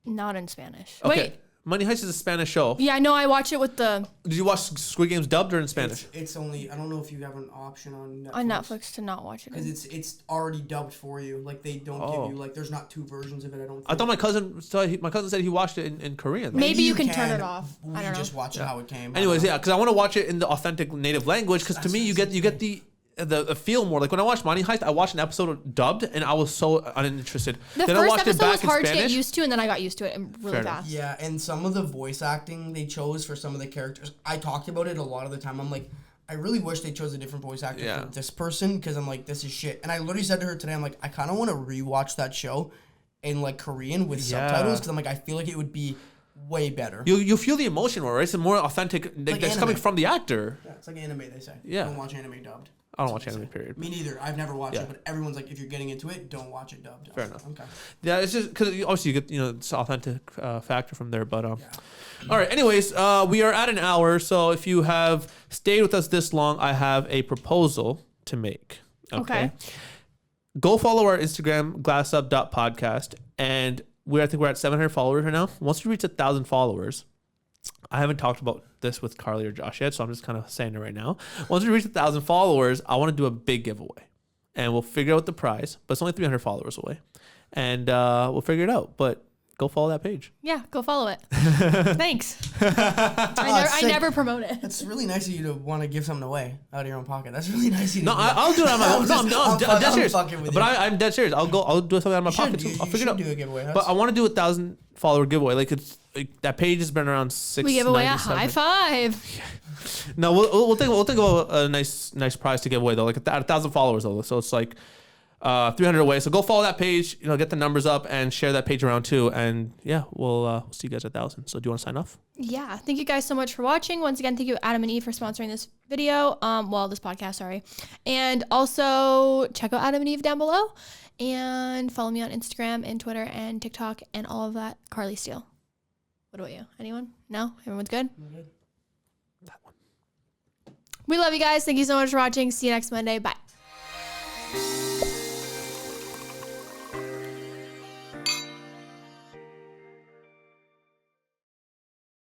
Not in Spanish. Okay. Wait. Money Heist is a Spanish show. Yeah, I know. I watch it with the... Did you watch Squid Games dubbed or in Spanish? It's only... I don't know if you have an option on Netflix. On Netflix to not watch it. Because it's already dubbed for you. Like, they don't give you... Like, there's not two versions of it, I don't think. I thought my cousin said he watched it in Korean. Though. Maybe you can turn it off. We just watch it how it came. Anyways, yeah, because I want to watch it in the authentic native language, because to me, you get the feel more. Like when I watched Money Heist, I watched an episode dubbed and I was so uninterested. The then first I watched episode it back was hard in Spanish. to get used to, and then I got used to it really fast. Yeah, and some of the voice acting they chose for some of the characters, I talked about it a lot of the time. I'm like, I really wish they chose a different voice actor for this person, because I'm like, this is shit. And I literally said to her today, I'm like, I kind of want to rewatch that show in like Korean with subtitles, because I'm like, I feel like it would be way better. You feel the emotion more, right? It's more authentic. Like it's coming from the actor. Yeah, it's like anime, they say. Yeah. Don't watch anime dubbed. I don't watch anime, period. Me neither. I've never watched it, but everyone's like, if you're getting into it, don't watch it dubbed. Fair enough. Okay. Yeah, it's just because obviously you get it's authentic factor from there, but all right. Anyways, we are at an hour, so if you have stayed with us this long, I have a proposal to make. Okay. Go follow our Instagram, glassup.podcast, and I think we're at 700 followers right now. Once we reach 1,000 followers, I haven't talked about this with Karlee or Josh yet, so I'm just kind of saying it right now. Once we reach 1,000 followers, I want to do a big giveaway, and we'll figure out the prize. But it's only 300 followers away, and we'll figure it out. But go follow that page. Yeah, go follow it. Thanks. I never promote it. It's really nice of you to want to give something away out of your own pocket. That's really nice of you. No, I'll do it on my own. I'm dead serious. But I'm dead serious. I'll do something out of my pocket too. I'll figure it out. Do a giveaway. But I want to do 1,000 follower giveaway. Like that page has been around 6. We give away a high five. No, we'll think about a nice prize to give away though. Like at 1,000 followers though. So it's like 300 away. So go follow that page. Get the numbers up and share that page around too. And yeah, we'll see you guys at 1,000. So do you want to sign off? Yeah. Thank you guys so much for watching. Once again, thank you Adam and Eve for sponsoring this video. This podcast, sorry. And also check out Adam and Eve down below. And follow me on Instagram and Twitter and TikTok and all of that. KarleeSteel. What about you? Anyone? No? Everyone's good? I'm good. That one. We love you guys. Thank you so much for watching. See you next Monday. Bye.